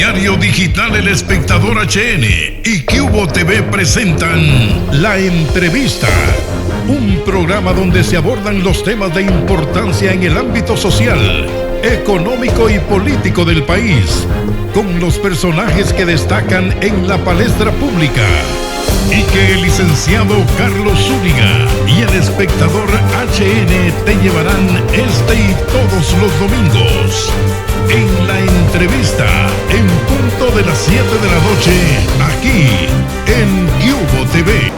Diario Digital El Espectador HN y Cubo TV presentan La Entrevista, un programa donde se abordan los temas de importancia en el ámbito social, económico y político del país, con los personajes que destacan en la palestra pública, y que el licenciado Carlos Zúñiga y El Espectador HN te llevarán este y todos los domingos. En La Entrevista, en punto de las 7 de la noche, aquí en Cubo TV.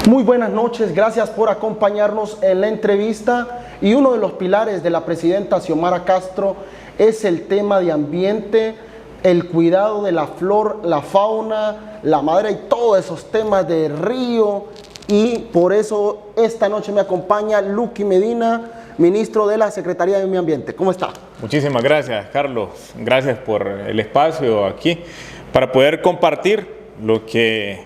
Muy buenas noches, gracias por acompañarnos en La Entrevista. Y uno de los pilares de la presidenta Xiomara Castro es el tema de ambiente, el cuidado de la flor, la fauna, la madera y todos esos temas de río. Y por eso esta noche me acompaña Luqui Medina, ministro de la Secretaría de Medio Ambiente. ¿Cómo está? Muchísimas gracias, Carlos. Gracias por el espacio aquí para poder compartir lo que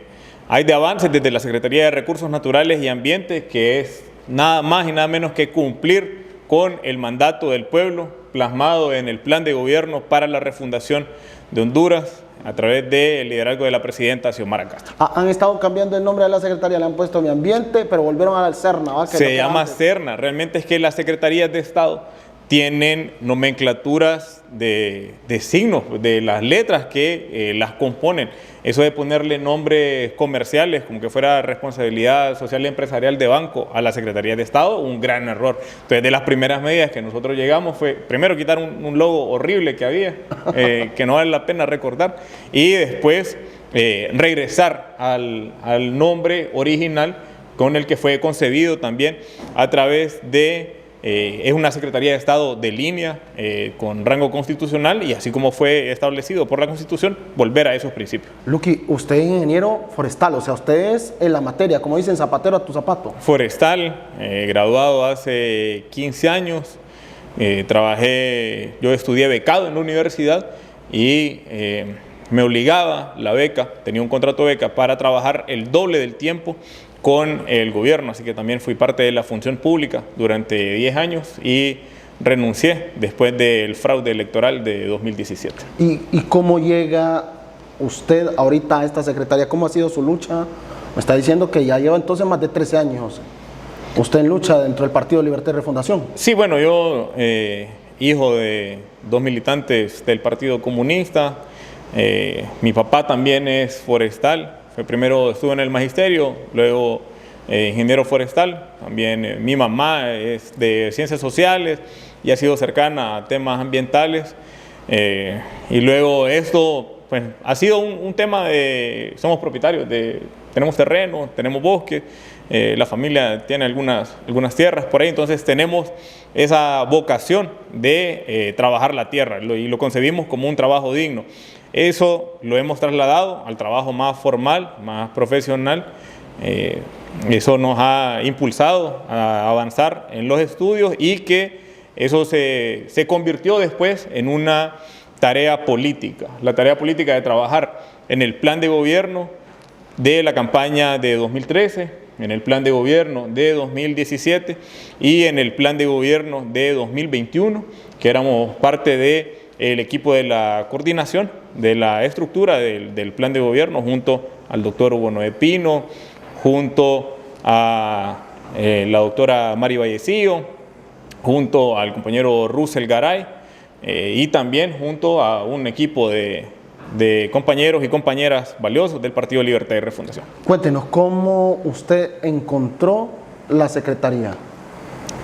hay de avances desde la Secretaría de Recursos Naturales y Ambiente, que es nada más y nada menos que cumplir con el mandato del pueblo plasmado en el Plan de Gobierno para la Refundación de Honduras a través del liderazgo de la presidenta Xiomara Castro. Han estado cambiando el nombre de la Secretaría, le han puesto Medio Ambiente, pero volvieron a la Serna, ¿va? Se llama Serna. Realmente es que las secretarías de Estado tienen nomenclaturas de signos, de las letras que las componen. Eso de ponerle nombres comerciales, como que fuera responsabilidad social y empresarial de banco a la Secretaría de Estado, un gran error. Entonces, de las primeras medidas que nosotros llegamos fue, primero, quitar un logo horrible que había, que no vale la pena recordar, y después regresar al nombre original con el que fue concebido también a través de... es una Secretaría de Estado de línea, con rango constitucional, y así como fue establecido por la Constitución, volver a esos principios. Luqui, usted es ingeniero forestal, o sea, usted es en la materia, como dicen, zapatero a tu zapato. Forestal, graduado hace 15 años, yo estudié becado en la universidad y me obligaba la beca, tenía un contrato de beca para trabajar el doble del tiempo con el gobierno, así que también fui parte de la función pública durante 10 años y renuncié después del fraude electoral de 2017. ¿Y cómo llega usted ahorita a esta secretaría? ¿Cómo ha sido su lucha? Me está diciendo que ya lleva entonces más de 13 años usted en lucha dentro del Partido Libertad y Refundación. Sí, bueno, yo, hijo de 2 militantes del Partido Comunista, mi papá también es forestal. Primero estuve en el magisterio, luego ingeniero forestal. También mi mamá es de ciencias sociales y ha sido cercana a temas ambientales. Y luego esto pues, ha sido un tema de... Somos propietarios, tenemos terreno, tenemos bosques, la familia tiene algunas tierras por ahí, entonces tenemos esa vocación de trabajar la tierra y lo concebimos como un trabajo digno. Eso lo hemos trasladado al trabajo más formal, más profesional. Eso nos ha impulsado a avanzar en los estudios y que eso se convirtió después en una tarea política. La tarea política de trabajar en el plan de gobierno de la campaña de 2013, en el plan de gobierno de 2017 y en el plan de gobierno de 2021, que éramos parte del equipo de la coordinación de la estructura del plan de gobierno, junto al doctor Hugo Noé Pino, junto a la doctora Mari Vallecillo, junto al compañero Russell Garay, y también junto a un equipo de compañeros y compañeras valiosos del Partido Libertad y Refundación. Cuéntenos, ¿cómo usted encontró la secretaría?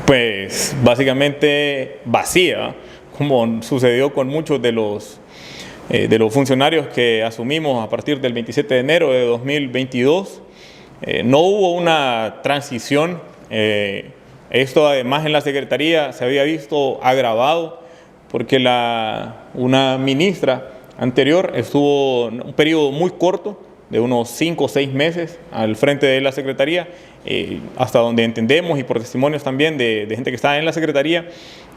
Pues básicamente vacía, como sucedió con muchos de los funcionarios que asumimos a partir del 27 de enero de 2022. No hubo una transición. Esto además en la Secretaría se había visto agravado porque una ministra anterior estuvo un periodo muy corto, de unos 5 o 6 meses al frente de la Secretaría, hasta donde entendemos y por testimonios también de gente que estaba en la Secretaría,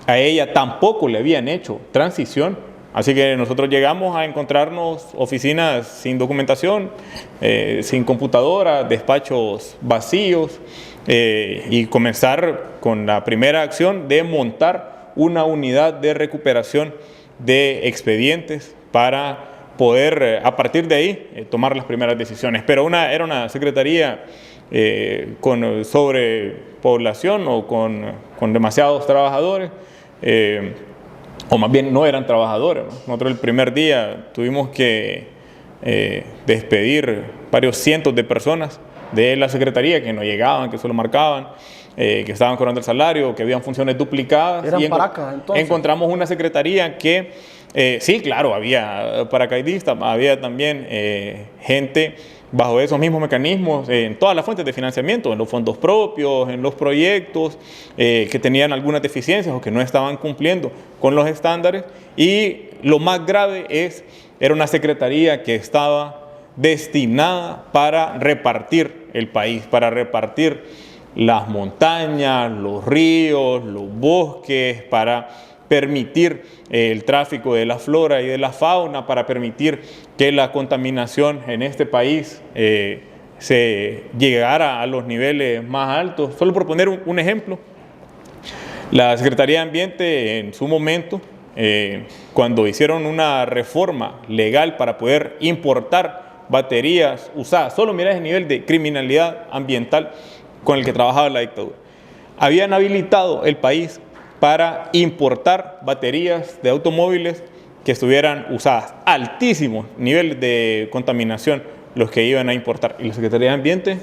a ella tampoco le habían hecho transición. Así que nosotros llegamos a encontrarnos oficinas sin documentación, sin computadora, despachos vacíos, y comenzar con la primera acción de montar una unidad de recuperación de expedientes para poder a partir de ahí tomar las primeras decisiones. Pero era una secretaría con sobrepoblación o con demasiados trabajadores, o más bien no eran trabajadores, ¿no? Nosotros el primer día tuvimos que despedir varios cientos de personas de la secretaría que no llegaban, que solo marcaban, que estaban cobrando el salario, que habían funciones duplicadas. ¿Eran paracas, entonces? Encontramos una secretaría que, sí, claro, había paracaidistas, había también gente bajo esos mismos mecanismos, en todas las fuentes de financiamiento, en los fondos propios, en los proyectos, que tenían algunas deficiencias o que no estaban cumpliendo con los estándares. Y lo más grave era una secretaría que estaba destinada para repartir el país, para repartir las montañas, los ríos, los bosques, para permitir el tráfico de la flora y de la fauna, para permitir que la contaminación en este país se llegara a los niveles más altos. Solo por poner un ejemplo, la Secretaría de Ambiente en su momento, cuando hicieron una reforma legal para poder importar baterías usadas, solo mira ese nivel de criminalidad ambiental con el que trabajaba la dictadura, habían habilitado el país para importar baterías de automóviles que estuvieran usadas. Altísimos niveles de contaminación los que iban a importar. Y la Secretaría de Ambiente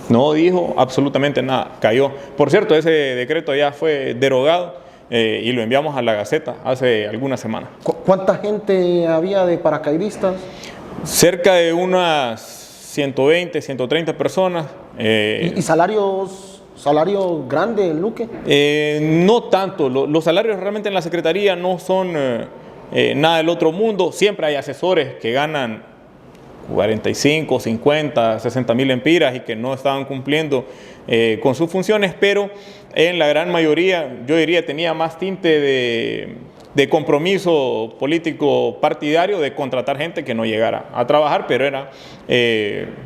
no dijo absolutamente nada, cayó. Por cierto, ese decreto ya fue derogado y lo enviamos a la Gaceta hace algunas semanas. ¿Cuánta gente había de paracaidistas? Cerca de unas 120, 130 personas. ¿Y salarios grandes, Luque? No tanto. Los salarios realmente en la Secretaría no son nada del otro mundo. Siempre hay asesores que ganan 45, 50, 60 mil empiras y que no estaban cumpliendo con sus funciones, pero en la gran mayoría, yo diría, tenía más tinte de compromiso político partidario de contratar gente que no llegara a trabajar, pero eran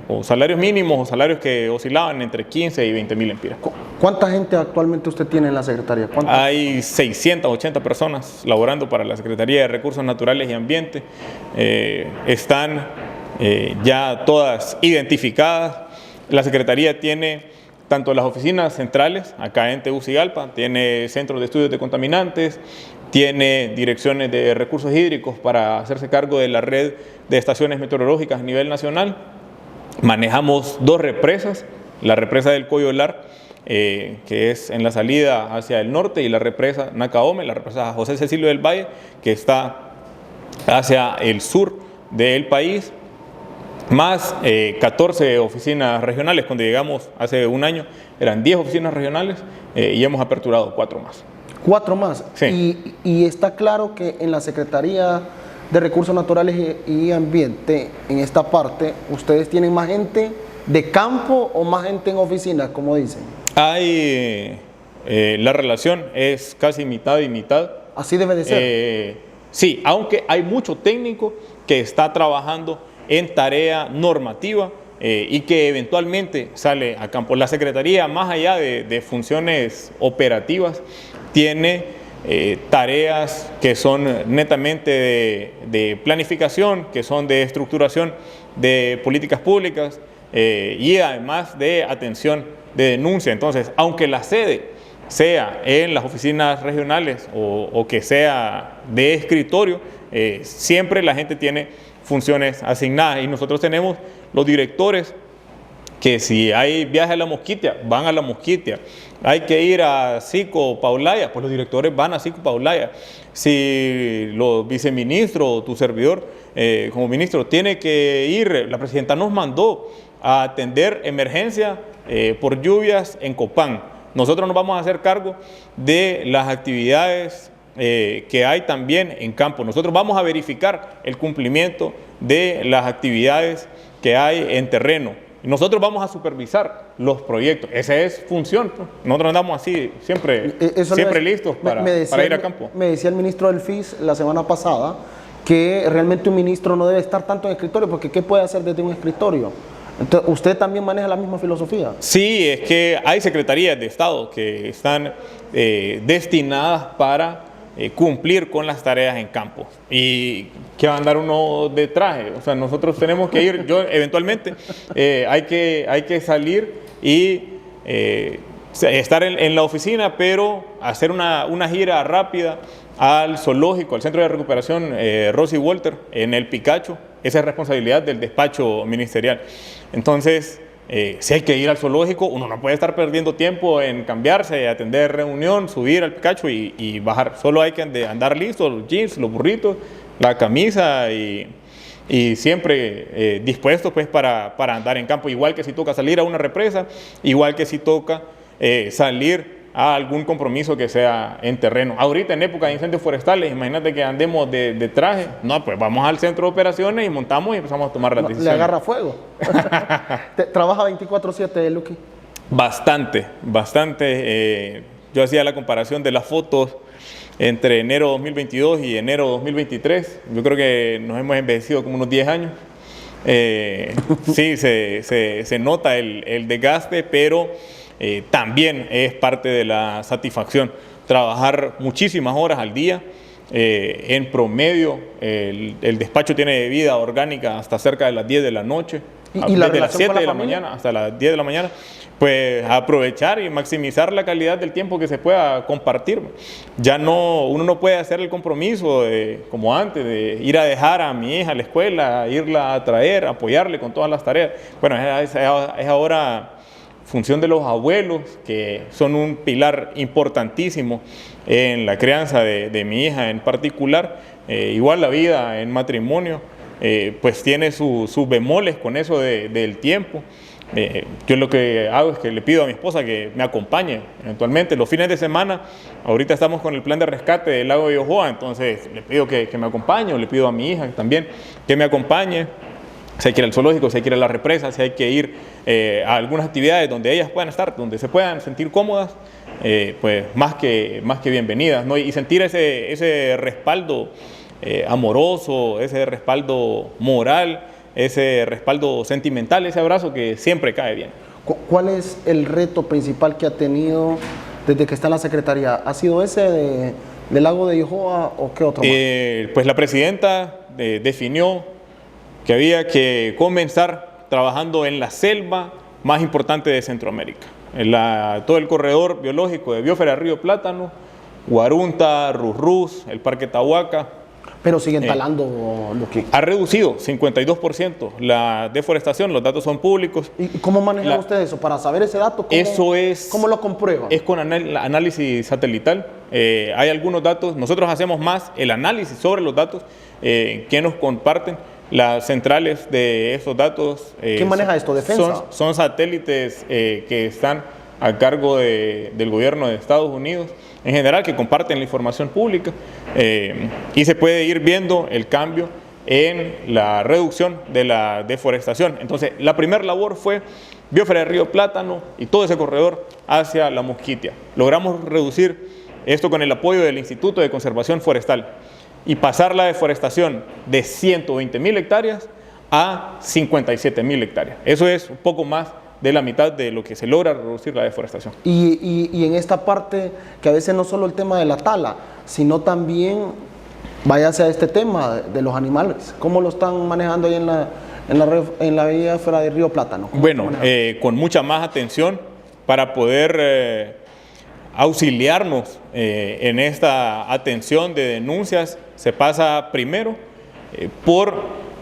o salarios mínimos o salarios que oscilaban entre 15 y 20 mil empiras. ¿Cuánta gente actualmente usted tiene en la Secretaría? Hay 680 personas laborando para la Secretaría de Recursos Naturales y Ambiente. Están ya todas identificadas. La Secretaría tiene tanto las oficinas centrales, acá en Tegucigalpa, tiene centros de estudios de contaminantes, tiene direcciones de recursos hídricos para hacerse cargo de la red de estaciones meteorológicas a nivel nacional. Manejamos 2 represas, la represa del Coyolar, que es en la salida hacia el norte, y la represa Nacaome, la represa José Cecilio del Valle, que está hacia el sur del país, más 14 oficinas regionales. Cuando llegamos hace un año eran 10 oficinas regionales y hemos aperturado 4 más. 4 más. Sí. Y está claro que en la Secretaría de Recursos Naturales y Ambiente, en esta parte, ¿ustedes tienen más gente de campo o más gente en oficinas, como dicen? La relación es casi mitad y mitad. Así debe de ser. Sí, aunque hay mucho técnico que está trabajando en tarea normativa y que eventualmente sale a campo. La Secretaría, más allá de funciones operativas, tiene tareas que son netamente de planificación, que son de estructuración de políticas públicas y además de atención de denuncia. Entonces, aunque la sede sea en las oficinas regionales o que sea de escritorio, siempre la gente tiene funciones asignadas, y nosotros tenemos los directores que si hay viaje a la Mosquitia, van a la Mosquitia. Hay que ir a Sico Paulaya, pues los directores van a Sico Paulaya. Si los viceministros, tu servidor como ministro, tiene que ir, la presidenta nos mandó a atender emergencia por lluvias en Copán. Nosotros nos vamos a hacer cargo de las actividades que hay también en campo. Nosotros vamos a verificar el cumplimiento de las actividades que hay en terreno. Nosotros vamos a supervisar los proyectos. Esa es función. Nosotros andamos así, siempre listos para ir a campo. Me decía el ministro del FIS la semana pasada que realmente un ministro no debe estar tanto en escritorio, porque ¿qué puede hacer desde un escritorio? Entonces, ¿usted también maneja la misma filosofía? Sí, es que hay secretarías de Estado que están destinadas para cumplir con las tareas en campo. ¿Y qué va a andar uno de traje? O sea, nosotros tenemos que ir, yo eventualmente hay que salir y estar en la oficina, pero hacer una gira rápida al zoológico, al Centro de Recuperación Rosy Walter, en el Picacho. Esa es responsabilidad del despacho ministerial. Entonces, si hay que ir al zoológico, uno no puede estar perdiendo tiempo en cambiarse, atender reunión, subir al Picacho y bajar. Solo hay que andar listo, los jeans, los burritos, la camisa y siempre dispuesto pues para andar en campo. Igual que si toca salir a una represa, igual que si toca salir a algún compromiso que sea en terreno. Ahorita en época de incendios forestales, imagínate que andemos de traje. No, pues vamos al centro de operaciones y montamos y empezamos a tomar las decisiones. Le agarra fuego. ¿Trabaja 24/7, Luqui? Bastante. Yo hacía la comparación de las fotos entre enero 2022 y enero 2023. Yo creo que nos hemos envejecido como unos 10 años. Sí, se nota el desgaste, pero también es parte de la satisfacción. Trabajar muchísimas horas al día. En promedio, el despacho tiene vida orgánica hasta cerca de las 10 de la noche. ¿Y la desde las 7 de la familia? mañana hasta las 10 de la mañana. Pues aprovechar y maximizar la calidad del tiempo que se pueda compartir. Ya uno no puede hacer el compromiso como antes, de ir a dejar a mi hija a la escuela, irla a traer, apoyarle con todas las tareas. Bueno, es ahora función de los abuelos, que son un pilar importantísimo en la crianza de mi hija en particular. Igual la vida en matrimonio, pues tiene sus bemoles con eso del tiempo. Yo lo que hago es que le pido a mi esposa que me acompañe eventualmente los fines de semana. Ahorita estamos con el plan de rescate del lago de Yohoa, entonces le pido que me acompañe, o le pido a mi hija también que me acompañe. Si hay que ir al zoológico, si hay que ir a la represa, si hay que ir a algunas actividades donde ellas puedan estar, donde se puedan sentir cómodas, pues más que bienvenidas, ¿no? Y sentir ese respaldo amoroso, ese respaldo moral, ese respaldo sentimental, ese abrazo que siempre cae bien. ¿Cuál es el reto principal que ha tenido desde que está en la Secretaría? ¿Ha sido ese del lago de Yohoa o qué otro más? Pues la presidenta definió que había que comenzar trabajando en la selva más importante de Centroamérica. Todo el corredor biológico de Biosfera Río Plátano, Guarunta, Rurrús, el Parque Tahuaca. Pero siguen talando lo que... Ha reducido 52% la deforestación, los datos son públicos. ¿Y cómo manejan ustedes eso? Para saber ese dato, ¿cómo lo comprueban? Es con análisis satelital. Hay algunos datos, nosotros hacemos más el análisis sobre los datos que nos comparten las centrales de esos datos. ¿Quién maneja esto? ¿Defensa? Son satélites que están a cargo del gobierno de Estados Unidos, en general, que comparten la información pública, y se puede ir viendo el cambio en la reducción de la deforestación. Entonces, la primera labor fue Biosfera Río Plátano y todo ese corredor hacia la Mosquitia. Logramos reducir esto con el apoyo del Instituto de Conservación Forestal y pasar la deforestación de 120.000 hectáreas a 57.000 hectáreas. Eso es un poco más de la mitad de lo que se logra reducir la deforestación. Y en esta parte, que a veces no solo el tema de la tala, sino también, váyase a este tema de los animales. ¿Cómo lo están manejando ahí en la biosfera de Río Plátano? Bueno, con mucha más atención para poder auxiliarnos en esta atención de denuncias. Se pasa primero por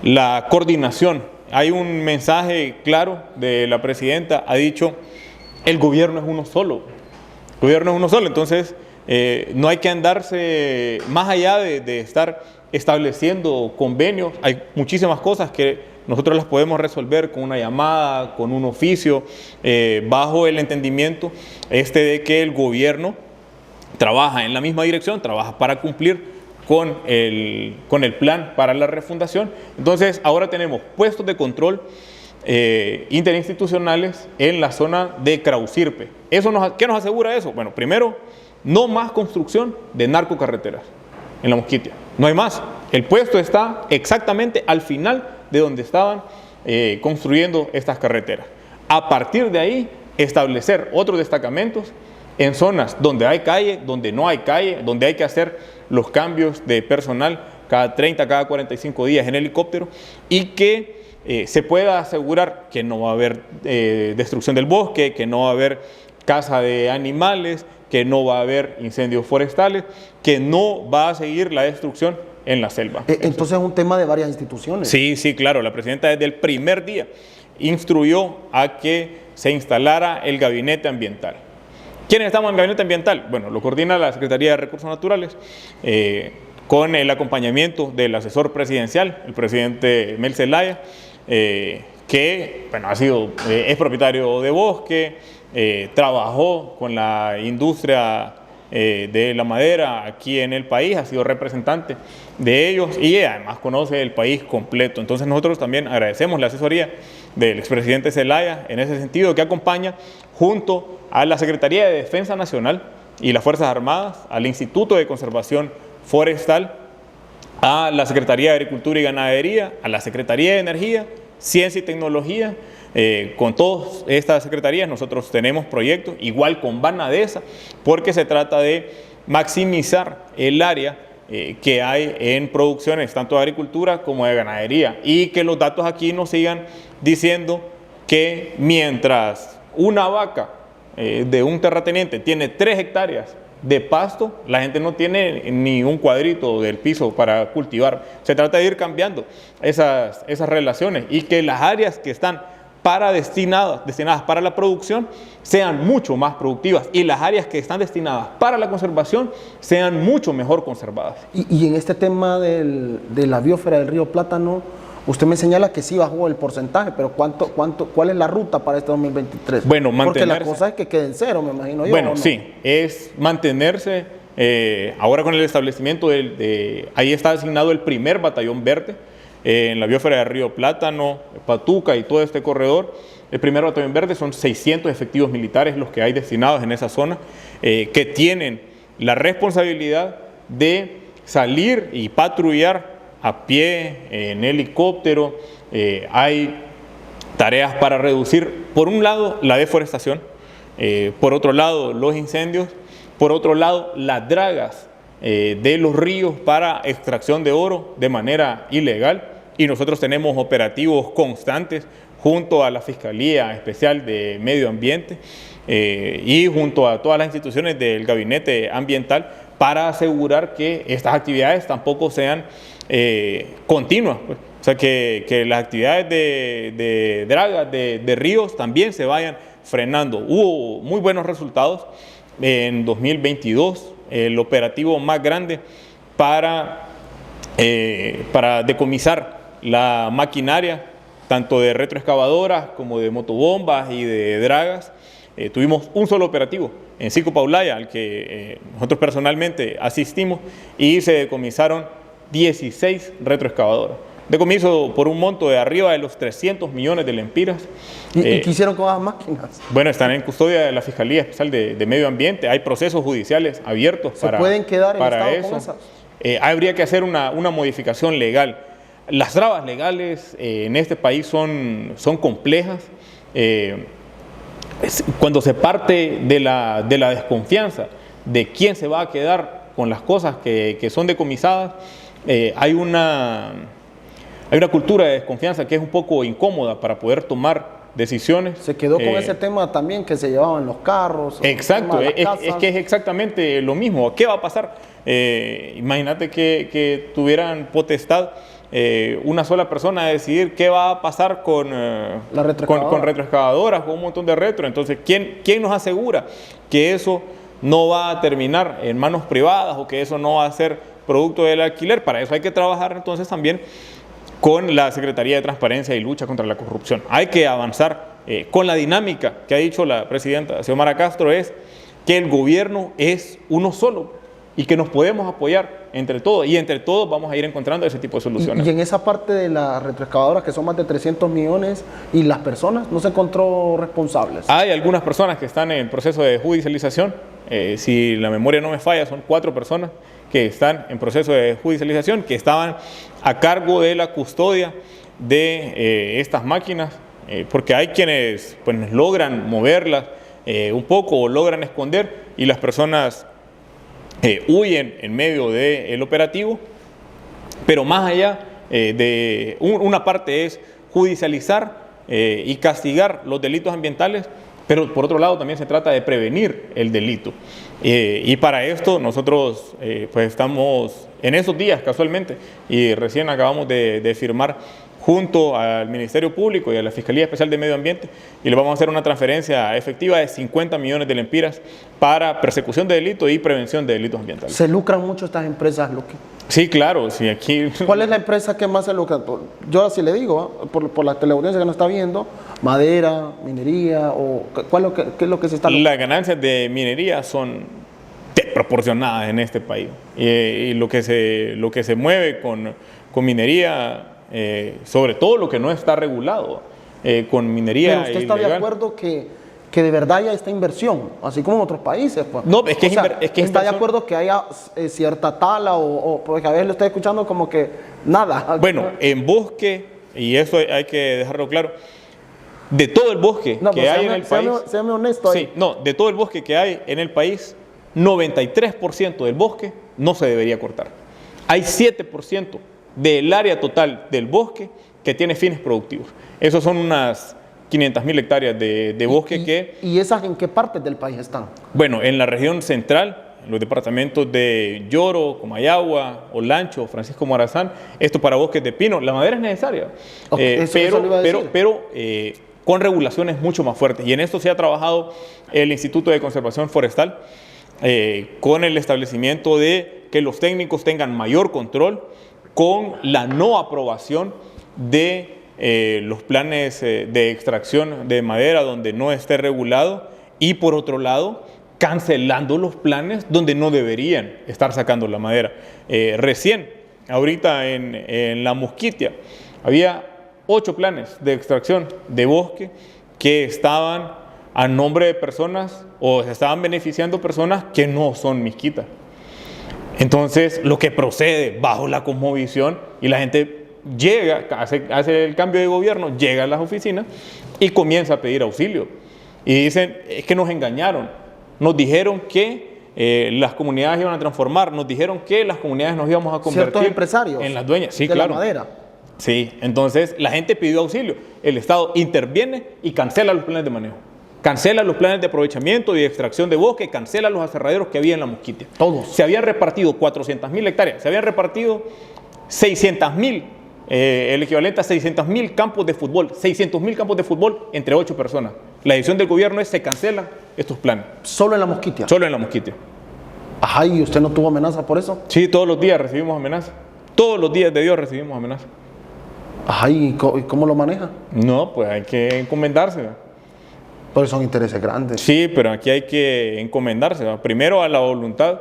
la coordinación. Hay un mensaje claro de la presidenta, ha dicho, el gobierno es uno solo. El gobierno es uno solo, entonces no hay que andarse más allá de estar estableciendo convenios. Hay muchísimas cosas que nosotros las podemos resolver con una llamada, con un oficio, bajo el entendimiento de que el gobierno trabaja en la misma dirección, trabaja para cumplir con el plan para la refundación. Entonces, ahora tenemos puestos de control interinstitucionales en la zona de Krausirpe. ¿Qué nos asegura eso? Bueno, primero, no más construcción de narcocarreteras en la Mosquitia. No hay más. El puesto está exactamente al final de donde estaban construyendo estas carreteras. A partir de ahí, establecer otros destacamentos en zonas donde hay calle, donde no hay calle, donde hay que hacer los cambios de personal cada 30, cada 45 días en helicóptero, y que se pueda asegurar que no va a haber destrucción del bosque, que no va a haber caza de animales, que no va a haber incendios forestales, que no va a seguir la destrucción en la selva. Entonces es un tema de varias instituciones. Sí, sí, claro. La presidenta desde el primer día instruyó a que se instalara el gabinete ambiental. ¿Quiénes estamos en el gabinete ambiental? Bueno, lo coordina la Secretaría de Recursos Naturales, con el acompañamiento del asesor presidencial, el presidente Mel Zelaya, que bueno, es propietario de bosque, trabajó con la industria de la madera aquí en el país, ha sido representante de ellos y además conoce el país completo. Entonces nosotros también agradecemos la asesoría del expresidente Zelaya en ese sentido, que acompaña junto a la Secretaría de Defensa Nacional y las Fuerzas Armadas, al Instituto de Conservación Forestal, a la Secretaría de Agricultura y Ganadería, a la Secretaría de Energía, Ciencia y Tecnología. Con todas estas secretarías nosotros tenemos proyectos, igual con Banadesa, porque se trata de maximizar el área que hay en producciones tanto de agricultura como de ganadería, y que los datos aquí nos sigan diciendo que mientras una vaca de un terrateniente tiene 3 hectáreas de pasto, la gente no tiene ni un cuadrito del piso para cultivar. Se trata de ir cambiando esas relaciones, y que las áreas que están destinadas para la producción sean mucho más productivas, y las áreas que están destinadas para la conservación sean mucho mejor conservadas. Y en este tema de la biosfera del río Plátano, usted me señala que sí bajó el porcentaje, pero ¿cuál es la ruta para este 2023? Bueno, porque la cosa es que quede en cero, me imagino yo. Bueno, ¿no? sí, es mantenerse. Ahora con el establecimiento ahí está asignado el primer batallón verde en la biosfera del río Plátano, Patuca y todo este corredor. El primer batallón verde son 600 efectivos militares los que hay destinados en esa zona, que tienen la responsabilidad de salir y patrullar a pie, en helicóptero. Hay tareas para reducir, por un lado, la deforestación, por otro lado, los incendios, por otro lado, las dragas de los ríos para extracción de oro de manera ilegal, y nosotros tenemos operativos constantes junto a la Fiscalía Especial de Medio Ambiente y junto a todas las instituciones del Gabinete Ambiental para asegurar que estas actividades tampoco sean continuas, pues. O sea, que las actividades de dragas de ríos también se vayan frenando. Hubo muy buenos resultados en 2022, el operativo más grande para decomisar la maquinaria, tanto de retroexcavadoras como de motobombas y de dragas. Tuvimos un solo operativo en Sico Paulaya, al que nosotros personalmente asistimos, y se decomisaron 16 retroexcavadoras. Decomiso por un monto de arriba de los 300 millones de lempiras. ¿Y qué hicieron con las máquinas? Bueno, están en custodia de la Fiscalía Especial de Medio Ambiente. Hay procesos judiciales abiertos para eso. ¿Se pueden quedar en estado con esas? Habría que hacer una modificación legal. Las trabas legales en este país son complejas. Cuando se parte de la desconfianza de quién se va a quedar con las cosas que son decomisadas, hay una cultura de desconfianza que es un poco incómoda para poder tomar decisiones. Se quedó con ese tema también que se llevaban los carros. Exacto, es que es exactamente lo mismo. ¿Qué va a pasar? Imagínate que tuvieran potestad una sola persona de decidir qué va a pasar con retroexcavadoras, con un montón de retro. Entonces, ¿quién nos asegura que eso no va a terminar en manos privadas o que eso no va a ser producto del alquiler? Para eso hay que trabajar entonces también con la Secretaría de Transparencia y Lucha contra la Corrupción. Hay que avanzar con la dinámica que ha dicho la presidenta Xiomara Castro, es que el gobierno es uno solo y que nos podemos apoyar entre todos, y entre todos vamos a ir encontrando ese tipo de soluciones. Y en esa parte de las retroexcavadoras, que son más de 300 millones, y las personas, ¿no se encontró responsables? Hay algunas personas que están en proceso de judicialización. Si la memoria no me falla, son 4 personas que están en proceso de judicialización, que estaban a cargo de la custodia de estas máquinas, porque hay quienes pues logran moverlas un poco o logran esconder, y las personas huyen en medio del operativo, pero más allá una parte es judicializar y castigar los delitos ambientales, pero por otro lado también se trata de prevenir el delito. Y para esto nosotros pues estamos en esos días casualmente, y recién acabamos de firmar junto al Ministerio Público y a la Fiscalía Especial de Medio Ambiente, y le vamos a hacer una transferencia efectiva de 50 millones de lempiras para persecución de delitos y prevención de delitos ambientales. ¿Se lucran mucho estas empresas, Luqui? Sí, claro, sí, aquí... ¿Cuál es la empresa que más se lucra? Yo así le digo, por la teleaudiencia que nos está viendo, madera, minería, o ¿qué es lo que se está lucrando? Las ganancias de minería son desproporcionadas en este país, y lo que se mueve con minería, sobre todo lo que no está regulado, con minería Pero usted está ilegal. de acuerdo que de verdad haya esta inversión, así como en otros países, pues. No, es que O sea, es que está de inversión. acuerdo que haya cierta tala porque a veces lo estoy escuchando como que nada. Bueno, en bosque, y eso hay que dejarlo claro, de todo el bosque No, que pues hay en el país, séame honesto ahí. sí, no, de todo el bosque que hay en el país, 93% del bosque no se debería cortar. Hay 7% del área total del bosque que tiene fines productivos. Esos son unas 500.000 hectáreas de bosque ¿Y esas en qué partes del país están? bueno, en la región central, en los departamentos de Lloro, Comayagua, Olancho, Francisco Morazán, esto para bosques de pino, la madera es necesaria, Eso lo iba a decir. pero con regulaciones mucho más fuertes. Y en esto se ha trabajado el Instituto de Conservación Forestal, con el establecimiento de que los técnicos tengan mayor control, con la no aprobación de los planes de extracción de madera donde no esté regulado, y por otro lado cancelando los planes donde no deberían estar sacando la madera. Recién, ahorita en la Mosquitia, había 8 planes de extracción de bosque que estaban a nombre de personas, o se estaban beneficiando personas que no son misquitas. Entonces, lo que procede bajo la cosmovisión, y la gente llega, hace el cambio de gobierno, llega a las oficinas y comienza a pedir auxilio. Y dicen, es que nos engañaron. Nos dijeron que las comunidades iban a transformar, nos dijeron que las comunidades nos íbamos a convertir ¿Ciertos empresarios en las dueñas. Sí, de claro. la madera? Sí, entonces la gente pidió auxilio. El Estado interviene y cancela los planes de manejo. Cancela los planes de aprovechamiento y de extracción de bosque, cancela los aserraderos que había en la Mosquitia. Todos. Se habían repartido 400.000 hectáreas, se habían repartido 600.000, el equivalente a 600.000 campos de fútbol, 600.000 campos de fútbol entre 8 personas. La decisión del gobierno es se cancelan estos planes. Solo en la Mosquitia. Solo en la Mosquitia. Ajá, ¿y usted no tuvo amenaza por eso? Sí, todos los días recibimos amenazas. Todos los días de Dios recibimos amenazas. Ajá, ¿y cómo lo maneja? No, pues hay que encomendarse. Porque son intereses grandes. Sí, pero aquí hay que encomendarse, ¿va? Primero a la voluntad.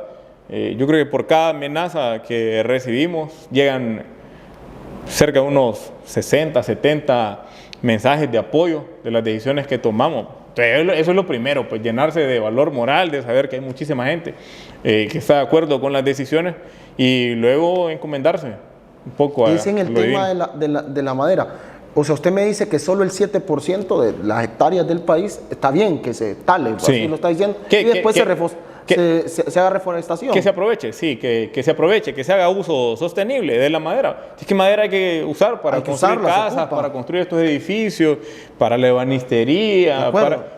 Yo creo que por cada amenaza que recibimos llegan cerca de unos 60, 70 mensajes de apoyo de las decisiones que tomamos. Entonces, eso es lo primero, pues llenarse de valor moral, de saber que hay muchísima gente que está de acuerdo con las decisiones, y luego encomendarse un poco a Dicen el lo tema divino. de la madera. O sea, usted me dice que solo el 7% de las hectáreas del país está bien que se tale, Sí. así lo está diciendo, y después se haga reforestación. Que se aproveche, sí, que se aproveche, que se haga uso sostenible de la madera. Es que madera hay que usar para construir casas, para construir estos edificios, para la ebanistería,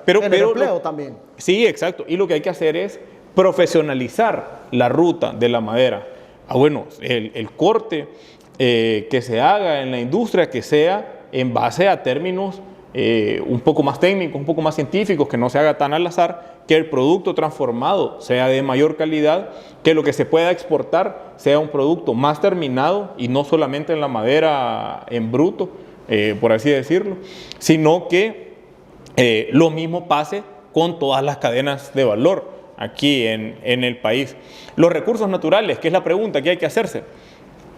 pero el empleo también. Sí, exacto. Y lo que hay que hacer es profesionalizar la ruta de la madera. Bueno, el corte que se haga en la industria, que sea en base a términos un poco más técnicos, un poco más científicos, que no se haga tan al azar, que el producto transformado sea de mayor calidad, que lo que se pueda exportar sea un producto más terminado y no solamente en la madera en bruto, por así decirlo, sino que lo mismo pase con todas las cadenas de valor aquí en el país. Los recursos naturales, que es la pregunta que hay que hacerse.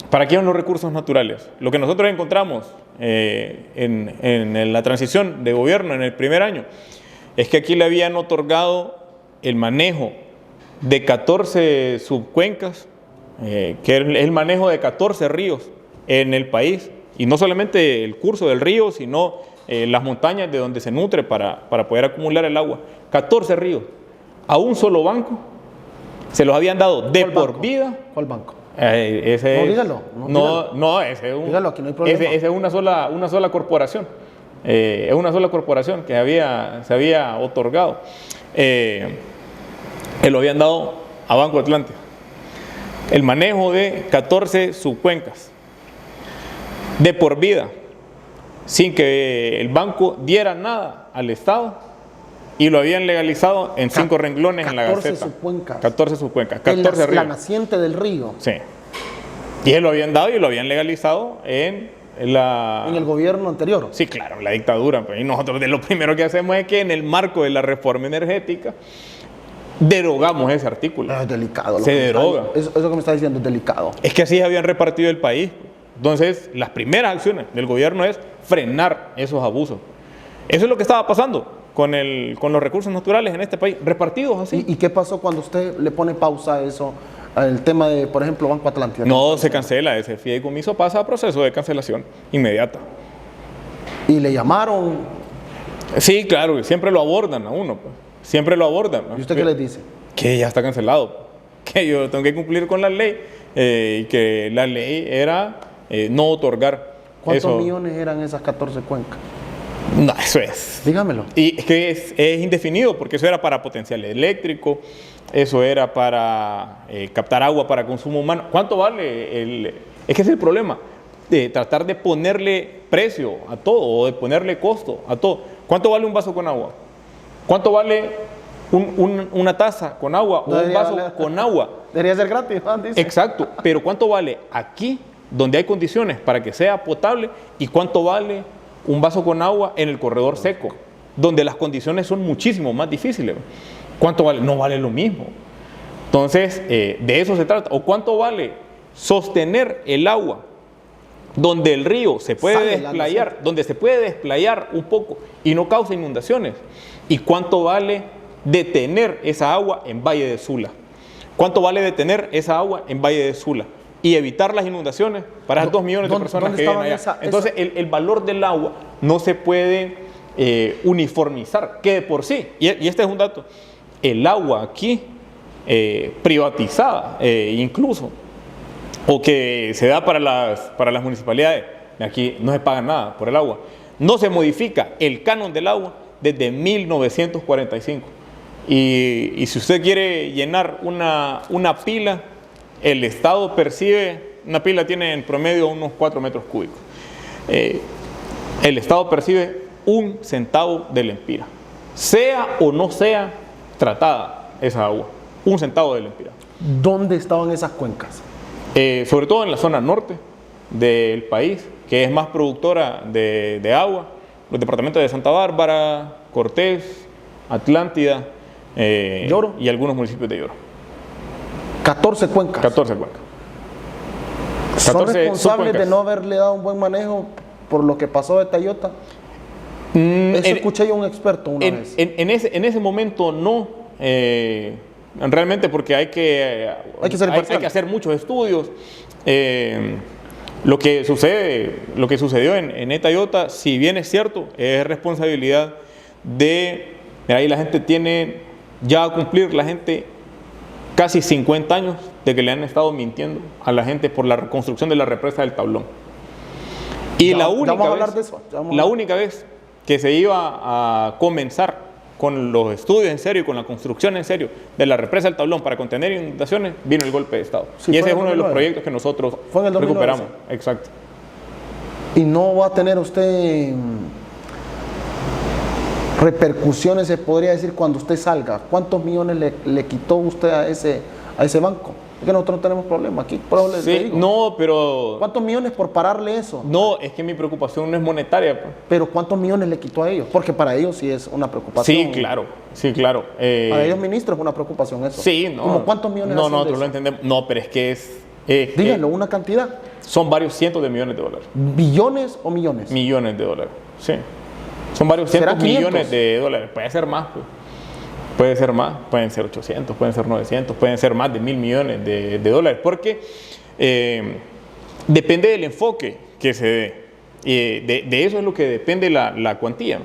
¿Para qué son los recursos naturales? Lo que nosotros encontramos en la transición de gobierno en el primer año es que aquí le habían otorgado el manejo de 14 subcuencas, que es el manejo de 14 ríos en el país, y no solamente el curso del río, sino las montañas de donde se nutre para poder acumular el agua. 14 ríos a un solo banco, se los habían dado de ¿Cuál por banco? vida. ¿Cuál banco? Ese No, es- dígalo, no, ese es un, Dígalo, aquí no hay problema. ese es una sola corporación. Es una sola corporación que se había otorgado. Lo habían dado a Banco Atlántida. El manejo de 14 subcuencas de por vida, sin que el banco diera nada al Estado, y lo habían legalizado en 5 renglones en la 14 Gaceta. subcuencas. 14 subcuencas, En 14 la ríos. naciente del río. Sí. Y él lo habían dado y lo habían legalizado en la... En el gobierno anterior. Sí, claro, la dictadura. Pues, y nosotros de lo primero que hacemos es que en el marco de la reforma energética derogamos ese artículo. Es delicado. Se deroga. Eso que me está diciendo es delicado. Es que así se habían repartido el país. Entonces, las primeras acciones del gobierno es frenar esos abusos. Eso es lo que estaba pasando con los recursos naturales en este país, repartidos así. ¿Y qué pasó cuando usted le pone pausa a eso, al tema de, por ejemplo, Banco Atlántida? No se cancela, ese fideicomiso pasa a proceso de cancelación inmediata. Y le llamaron. Sí, claro, siempre lo abordan a uno, pues. Siempre lo abordan. ¿No? ¿Y usted qué les dice? Que ya está cancelado, que yo tengo que cumplir con la ley, y que la ley era no otorgar. ¿Cuántos millones eran esas 14 cuencas? No, eso es. Dígamelo. Y es que es indefinido, porque eso era para potencial eléctrico, eso era para captar agua para consumo humano. ¿Cuánto vale? Es que ese es el problema, de tratar de ponerle precio a todo, o de ponerle costo a todo. ¿Cuánto vale un vaso con agua? ¿Cuánto vale una taza con agua o un vaso con agua? Debería ser gratis, ¿no? Dice. Exacto, pero ¿cuánto vale aquí, donde hay condiciones para que sea potable, y cuánto vale un vaso con agua en el corredor seco, donde las condiciones son muchísimo más difíciles? ¿Cuánto vale? No vale lo mismo. Entonces, de eso se trata. ¿O cuánto vale sostener el agua donde el río se puede desplayar, donde se puede desplayar un poco y no causa inundaciones? ¿Y cuánto vale detener esa agua en Valle de Sula? ¿Cuánto vale detener esa agua en Valle de Sula y evitar las inundaciones para las 2 millones de personas que viven allá? Entonces, el valor del agua no se puede uniformizar, que de por sí, y este es un dato, el agua aquí privatizada incluso, o que se da para las municipalidades, aquí no se paga nada por el agua, no se modifica el canon del agua desde 1945. Y si usted quiere llenar una pila, el Estado percibe, una pila tiene en promedio unos 4 metros cúbicos, el Estado percibe 1 centavo de lempira, sea o no sea tratada esa agua, 1 centavo de lempira. ¿Dónde estaban esas cuencas? Sobre todo en la zona norte del país, que es más productora de agua, los departamentos de Santa Bárbara, Cortés, Atlántida, Lloro, y algunos municipios de Lloro. 14 cuencas. 14 cuencas. ¿Son 14 responsables subcuencas. de no haberle dado un buen manejo por lo que pasó de Tayota? Eso escuché yo a un experto una vez. En ese momento no, realmente, porque hay que hacer muchos estudios. Lo que sucedió en Tayota, si bien es cierto, es responsabilidad de... Mira, ahí la gente tiene ya a cumplir, la gente, casi 50 años de que le han estado mintiendo a la gente por la reconstrucción de la represa del Tablón. Y la única vez que se iba a comenzar con los estudios en serio y con la construcción en serio de la represa del Tablón para contener inundaciones, vino el golpe de Estado. Sí, y ese es fue en uno de los 2009. proyectos que nosotros Fue en el 2009, recuperamos. sí. Exacto. Y no va a tener usted repercusiones, se podría decir, cuando usted salga. ¿Cuántos millones le quitó usted a ese banco? Es que nosotros no tenemos problema aquí. Por eso le Sí, digo. no, pero... ¿Cuántos millones por pararle eso? No, es que mi preocupación no es monetaria. Pues. Pero ¿cuántos millones le quitó a ellos? Porque para ellos sí es una preocupación. Sí, claro, sí, claro. Para ellos, ministros, es una preocupación eso. Sí, no. ¿Cómo cuántos millones No, hacen de nosotros lo eso? entendemos. No, pero es que Díganlo, una cantidad. son varios cientos de millones de dólares. ¿Billones o millones? Millones de dólares, sí. Son varios ¿Serán cientos 500? millones de dólares. Puede ser más, pues. Puede ser más, pueden ser 800, pueden ser 900, pueden ser más de 1.000 millones de dólares, porque depende del enfoque que se dé. De eso es lo que depende la cuantía.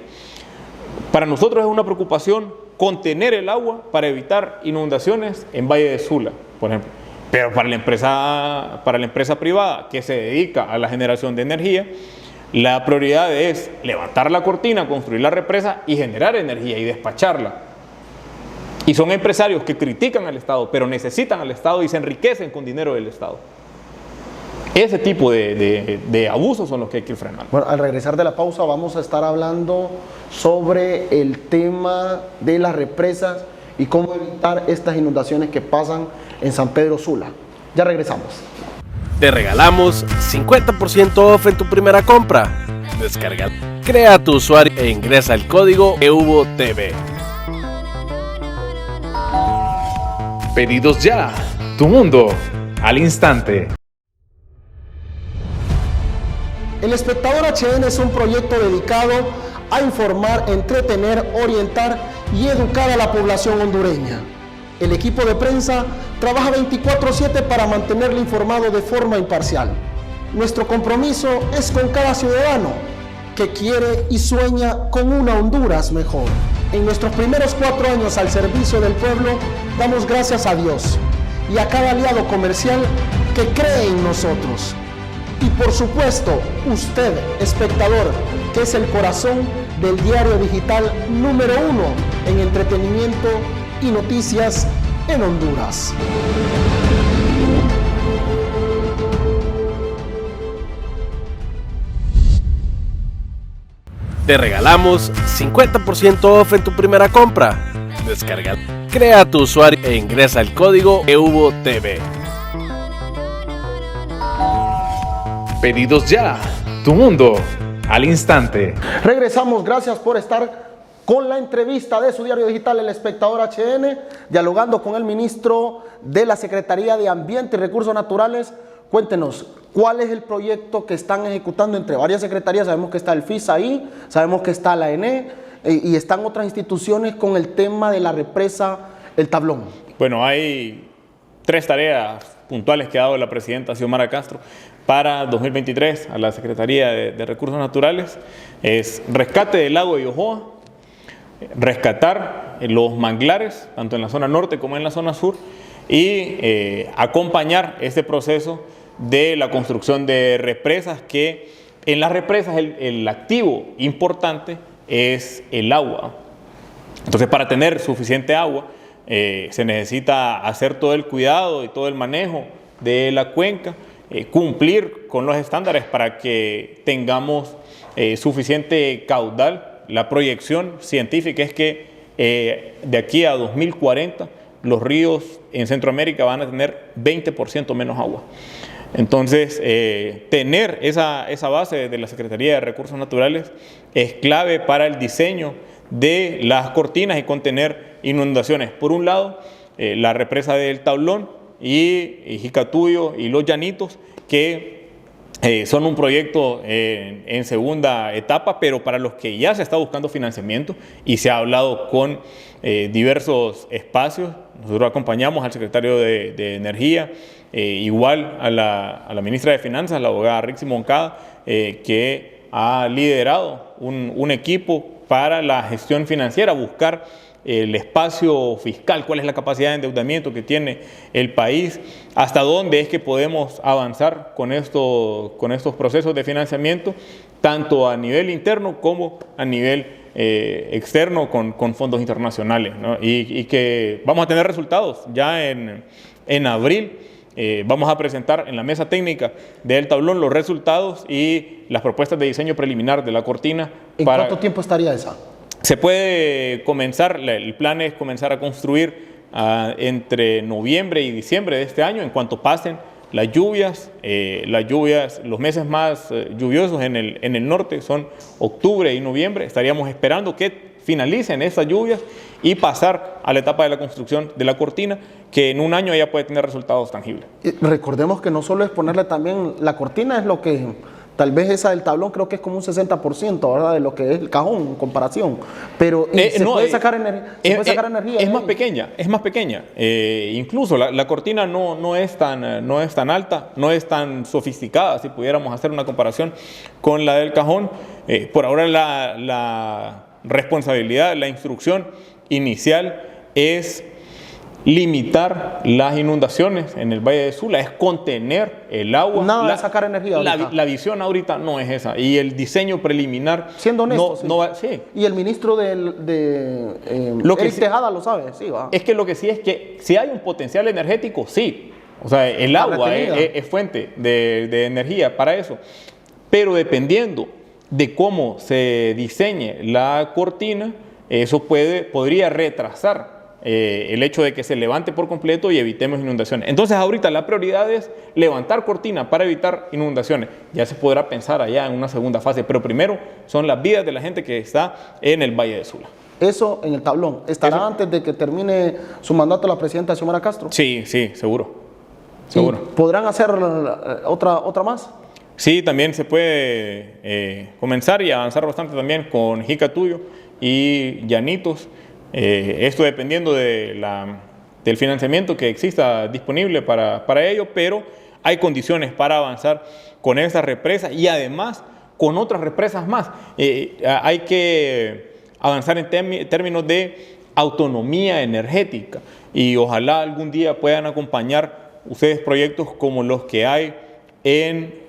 Para nosotros es una preocupación contener el agua para evitar inundaciones en Valle de Sula, por ejemplo. Pero para la empresa privada que se dedica a la generación de energía, la prioridad es levantar la cortina, construir la represa y generar energía y despacharla. Y son empresarios que critican al Estado, pero necesitan al Estado y se enriquecen con dinero del Estado. Ese tipo de abusos son los que hay que ir frenando. Bueno, al regresar de la pausa vamos a estar hablando sobre el tema de las represas y cómo evitar estas inundaciones que pasan en San Pedro Sula. Ya regresamos. Te regalamos 50% off en tu primera compra. Descarga, crea tu usuario e ingresa el código EUVOTV. Pedidos ya, tu mundo al instante. El Espectador HN es un proyecto dedicado a informar, entretener, orientar y educar a la población hondureña. El equipo de prensa trabaja 24/7 para mantenerle informado de forma imparcial. Nuestro compromiso es con cada ciudadano que quiere y sueña con una Honduras mejor. En nuestros primeros 4 años al servicio del pueblo, damos gracias a Dios y a cada aliado comercial que cree en nosotros. Y por supuesto, usted, espectador, que es el corazón del diario digital número 1 en entretenimiento y noticias en Honduras. Te regalamos 50% off en tu primera compra. Descarga, crea tu usuario e ingresa el código EUVOTV. Pedidos ya, tu mundo al instante. Regresamos, gracias por estar con la entrevista de su diario digital El Espectador HN, dialogando con el ministro de la Secretaría de Ambiente y Recursos Naturales. Cuéntenos, ¿cuál es el proyecto que están ejecutando entre varias secretarías? Sabemos que está el FIS ahí, sabemos que está la ENE y están otras instituciones con el tema de la represa El Tablón. Bueno, hay 3 tareas puntuales que ha dado la presidenta Xiomara Castro para 2023 a la Secretaría de Recursos Naturales. Es rescate del lago de Yohoa, rescatar los manglares, tanto en la zona norte como en la zona sur, y acompañar este proceso de la construcción de represas, que en las represas el activo importante es el agua. Entonces, para tener suficiente agua, se necesita hacer todo el cuidado y todo el manejo de la cuenca, cumplir con los estándares para que tengamos suficiente caudal. La proyección científica es que de aquí a 2040 los ríos en Centroamérica van a tener 20% menos agua. Entonces, tener esa base de la Secretaría de Recursos Naturales es clave para el diseño de las cortinas y contener inundaciones. Por un lado, la represa del Tablón y Jicatuyo y Los Llanitos, que son un proyecto en segunda etapa, pero para los que ya se está buscando financiamiento y se ha hablado con diversos espacios. Nosotros acompañamos al secretario de Energía, igual a la ministra de Finanzas, la abogada Rixi Moncada, que ha liderado un equipo para la gestión financiera, buscar el espacio fiscal, cuál es la capacidad de endeudamiento que tiene el país, hasta dónde es que podemos avanzar con estos procesos de financiamiento, tanto a nivel interno como a nivel externo con fondos internacionales, ¿no? Y que vamos a tener resultados ya en abril. Vamos a presentar en la mesa técnica del Tablón los resultados y las propuestas de diseño preliminar de la cortina. ¿En cuánto tiempo estaría esa? Se puede comenzar, el plan es comenzar a construir entre noviembre y diciembre de este año, en cuanto pasen las lluvias, los meses más lluviosos en el norte son octubre y noviembre. Estaríamos esperando que finalicen estas lluvias y pasar a la etapa de la construcción de la cortina, que en un año ya puede tener resultados tangibles. Y recordemos que no solo es ponerle también la cortina, es lo que tal vez esa del Tablón creo que es como un 60%, ¿verdad? De lo que es el cajón en comparación, pero se puede sacar energía. Es más pequeña, es más pequeña. Incluso la cortina no es tan alta, no es tan sofisticada, si pudiéramos hacer una comparación con la del cajón. Por ahora la responsabilidad, la instrucción inicial es limitar las inundaciones en el Valle de Sula, es contener el agua. Nada de sacar energía ahorita. La visión ahorita no es esa. Y el diseño preliminar... Siendo honesto, no, sí. no va, sí. Y el ministro Eric Tejada lo sabe, sí, va. Es que lo que sí es que si hay un potencial energético, sí. O sea, el agua es fuente de energía para eso. Pero dependiendo de cómo se diseñe la cortina, eso podría retrasar el hecho de que se levante por completo y evitemos inundaciones. Entonces ahorita la prioridad es levantar cortina para evitar inundaciones. Ya se podrá pensar allá en una segunda fase, pero primero son las vidas de la gente que está en el Valle de Sula. Eso en el tablón. ¿Estará antes de que termine su mandato la presidenta Xiomara Castro? Sí, seguro. Seguro. ¿Podrán hacer otra más? Sí, también se puede comenzar y avanzar bastante también con Jicatuyo y Llanitos. Esto dependiendo del financiamiento que exista disponible para ello, pero hay condiciones para avanzar con estas represas y además con otras represas más. Hay que avanzar en términos de autonomía energética y ojalá algún día puedan acompañar ustedes proyectos como los que hay en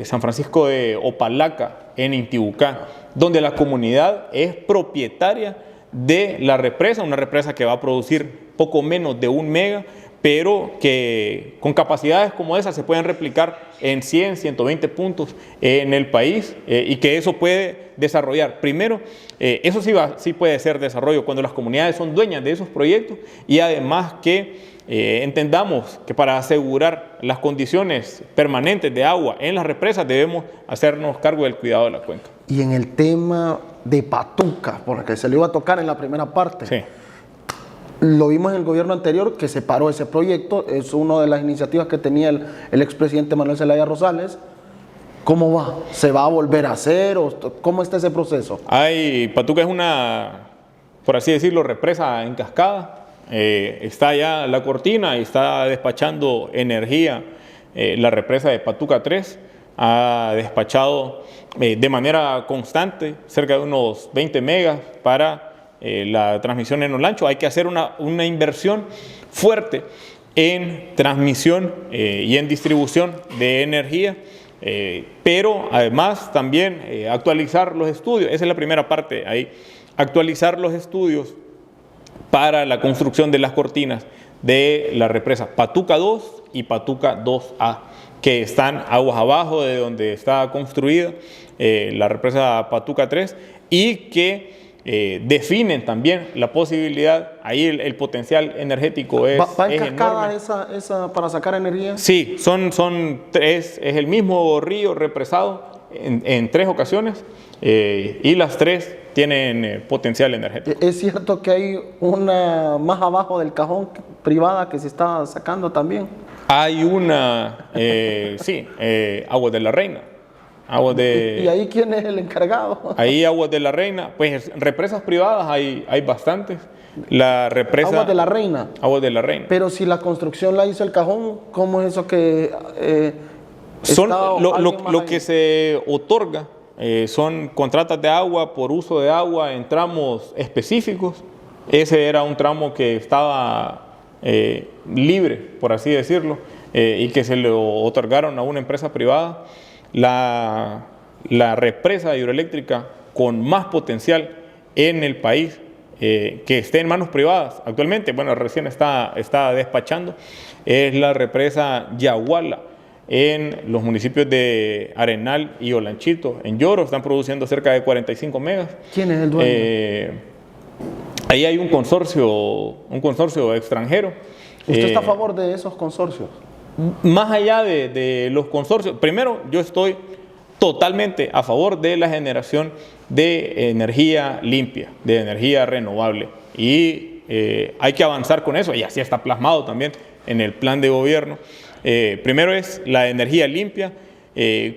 San Francisco de Opalaca, en Intibucá, donde la comunidad es propietaria de la represa, una represa que va a producir poco menos de 1 mega, pero que con capacidades como esas se pueden replicar en 100, 120 puntos en el país y que eso puede desarrollar. Primero, eso sí puede ser desarrollo cuando las comunidades son dueñas de esos proyectos y además que entendamos que para asegurar las condiciones permanentes de agua en las represas debemos hacernos cargo del cuidado de la cuenca. Y en el tema de Patuca, porque se le iba a tocar en la primera parte. Sí. Lo vimos en el gobierno anterior que se paró ese proyecto, es una de las iniciativas que tenía el expresidente Manuel Zelaya Rosales. ¿Cómo va? ¿Se va a volver a hacer? ¿Cómo está ese proceso? Patuca es una, por así decirlo, represa en cascada. Está ya la cortina y está despachando energía. La represa de Patuca 3 ha despachado de manera constante cerca de unos 20 megas para la transmisión en Olancho. Hay que hacer una inversión fuerte en transmisión y en distribución de energía, pero además también actualizar los estudios. Esa es la primera parte ahí, actualizar los estudios para la construcción de las cortinas de la represa Patuca 2 y Patuca 2A, que están aguas abajo de donde está construida la represa Patuca 3 y que definen también la posibilidad, ahí el potencial energético es ¿Va en cascada enorme. esa para sacar energía? Sí, son 3, es el mismo río represado en 3 ocasiones y las 3 tienen potencial energético. ¿Es cierto que hay una más abajo del cajón privada que se está sacando también? Hay una, sí, Aguas de la Reina. ¿Y ahí quién es el encargado? Ahí Aguas de la Reina, pues represas privadas hay bastantes. La represa Aguas de la Reina. Aguas de la Reina. Pero si la construcción la hizo el cajón, ¿cómo es eso que son lo que se otorga? Son contratas de agua por uso de agua en tramos específicos. Ese era un tramo que estaba libre, por así decirlo, y que se le otorgaron a una empresa privada. La represa hidroeléctrica con más potencial en el país que esté en manos privadas actualmente, bueno, recién está despachando, es la represa Yaguala en los municipios de Arenal y Olanchito. En Lloro están produciendo cerca de 45 megas. ¿Quién es el dueño? Ahí hay un consorcio extranjero. ¿Usted está a favor de esos consorcios? Más allá de los consorcios, primero yo estoy totalmente a favor de la generación de energía limpia, de energía renovable y hay que avanzar con eso y así está plasmado también en el plan de gobierno. Primero es la energía limpia.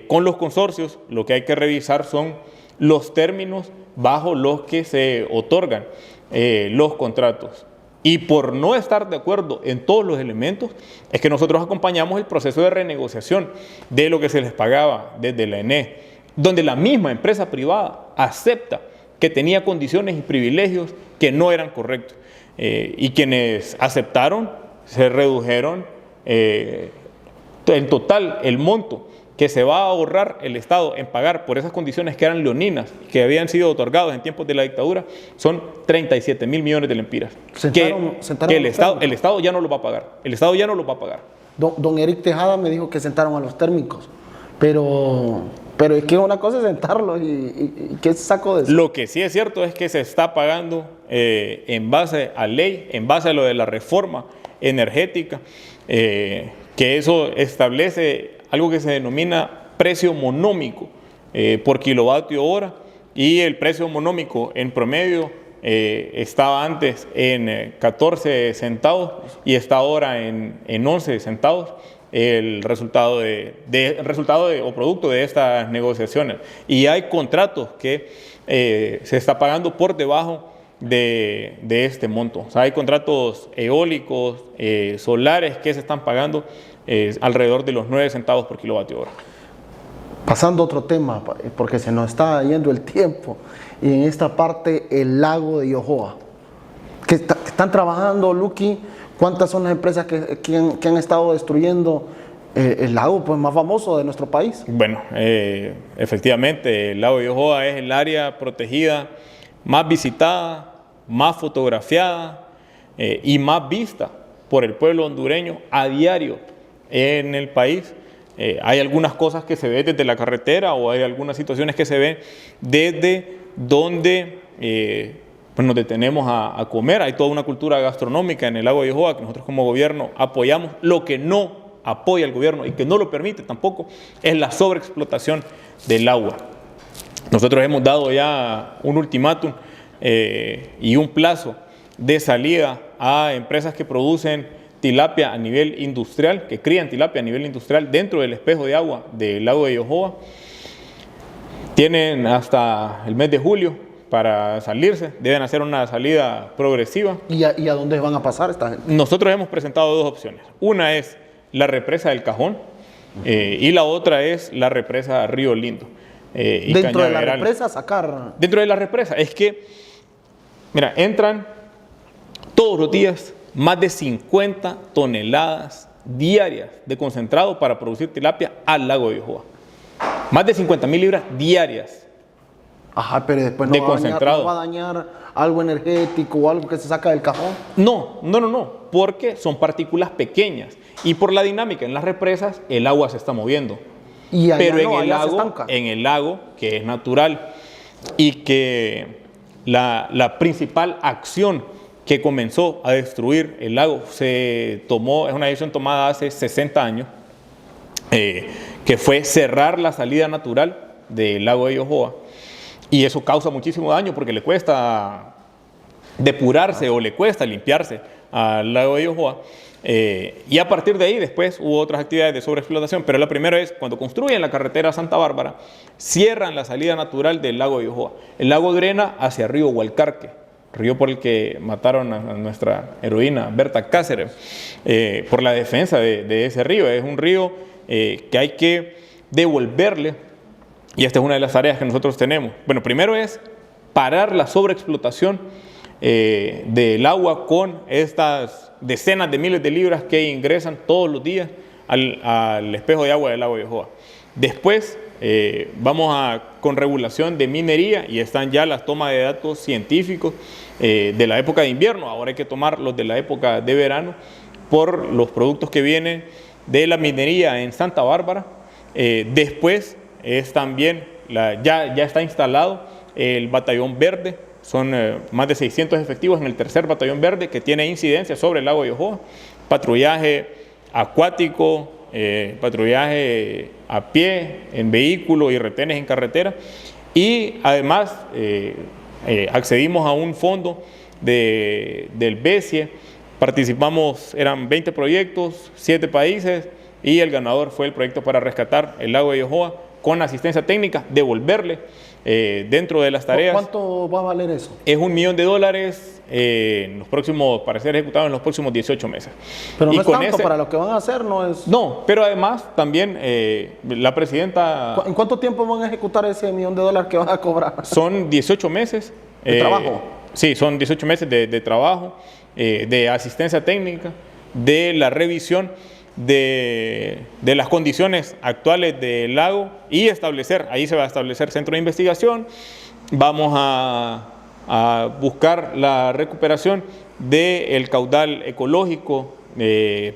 Con los consorcios lo que hay que revisar son los términos bajo los que se otorgan los contratos. Y por no estar de acuerdo en todos los elementos, es que nosotros acompañamos el proceso de renegociación de lo que se les pagaba desde la ENE, donde la misma empresa privada acepta que tenía condiciones y privilegios que no eran correctos. Y quienes aceptaron, se redujeron en total el monto que se va a ahorrar el Estado en pagar por esas condiciones que eran leoninas, que habían sido otorgados en tiempos de la dictadura, son 37 mil millones de lempiras. Que el Estado ya no lo va a pagar. El Estado ya no lo va a pagar. Don Eric Tejada me dijo que sentaron a los térmicos, pero es que una cosa es sentarlos y ¿qué saco de eso? Lo que sí es cierto es que se está pagando en base a ley, en base a lo de la reforma energética, que eso establece algo que se denomina precio monómico por kilovatio hora, y el precio monómico en promedio estaba antes en 14 centavos y está ahora en 11 centavos. El resultado o producto de estas negociaciones, y hay contratos que se está pagando por debajo de este monto. O sea, hay contratos eólicos, solares que se están pagando alrededor de los 9 centavos por kilovatio hora. Pasando a otro tema, porque se nos está yendo el tiempo, y en esta parte el lago de Yohoa, que están trabajando, Luqui. ¿Cuántas son las empresas que han estado destruyendo el lago pues, más famoso de nuestro país? Bueno, efectivamente, el lago de Yohoa es el área protegida más visitada, más fotografiada y más vista por el pueblo hondureño a diario en el país. Hay algunas cosas que se ven desde la carretera, o hay algunas situaciones que se ven desde donde pues nos detenemos a comer. Hay toda una cultura gastronómica en el lago de Yohoa que nosotros como gobierno apoyamos. Lo que no apoya el gobierno y que no lo permite tampoco es la sobreexplotación del agua. Nosotros hemos dado ya un ultimátum y un plazo de salida a empresas que producen tilapia a nivel industrial, que crían tilapia a nivel industrial dentro del espejo de agua del lago de Yohoa. Tienen hasta el mes de julio para salirse, deben hacer una salida progresiva. ¿Y a dónde van a pasar esta gente? Nosotros hemos presentado dos opciones. Una es la represa del Cajón y la otra es la represa Río Lindo. Dentro de la represa sacar... Dentro de la represa, es que, mira, entran todos los días más de 50 toneladas diarias de concentrado para producir tilapia al lago de Yohoa. Más de 50,000 libras diarias. Ajá, pero después no va a dañar algo energético o algo que se saca del cajón. No, porque son partículas pequeñas y por la dinámica en las represas el agua se está moviendo. Pero en el lago, que es natural y que la principal acción que comenzó a destruir el lago es una decisión tomada hace 60 años, que fue cerrar la salida natural del lago de Yohoa. Y eso causa muchísimo daño porque le cuesta depurarse o le cuesta limpiarse al lago de Yohoa. Y a partir de ahí después hubo otras actividades de sobreexplotación, pero la primera es cuando construyen la carretera Santa Bárbara, cierran la salida natural del lago de Yohoa. El lago drena hacia río Hualcarque, río por el que mataron a nuestra heroína Berta Cáceres, por la defensa de ese río. Es un río que hay que devolverle. Y esta es una de las tareas que nosotros tenemos. Bueno, primero es parar la sobreexplotación del agua con estas decenas de miles de libras que ingresan todos los días al espejo de agua del lago de Yohoa. Después vamos con regulación de minería y están ya las tomas de datos científicos de la época de invierno. Ahora hay que tomar los de la época de verano por los productos que vienen de la minería en Santa Bárbara. Después es también, ya está instalado el batallón verde, son más de 600 efectivos en el tercer batallón verde que tiene incidencia sobre el lago de Yohoa, patrullaje acuático, patrullaje a pie, en vehículo y retenes en carretera, y además accedimos a un fondo del BESIE, participamos, eran 20 proyectos, 7 países, y el ganador fue el proyecto para rescatar el lago de Yohoa, con asistencia técnica, devolverle dentro de las tareas. ¿Cuánto va a valer eso? Es $1 millón en los próximos, para ser ejecutado en los próximos 18 meses. Pero y no es con tanto para lo que van a hacer, no es... No, pero además también la presidenta... ¿En cuánto tiempo van a ejecutar ese $1 millón que van a cobrar? Son 18 meses. ¿De trabajo? Sí, son 18 meses de trabajo, de asistencia técnica, de la revisión de las condiciones actuales del lago y ahí se va a establecer centro de investigación. Vamos a buscar la recuperación del caudal ecológico,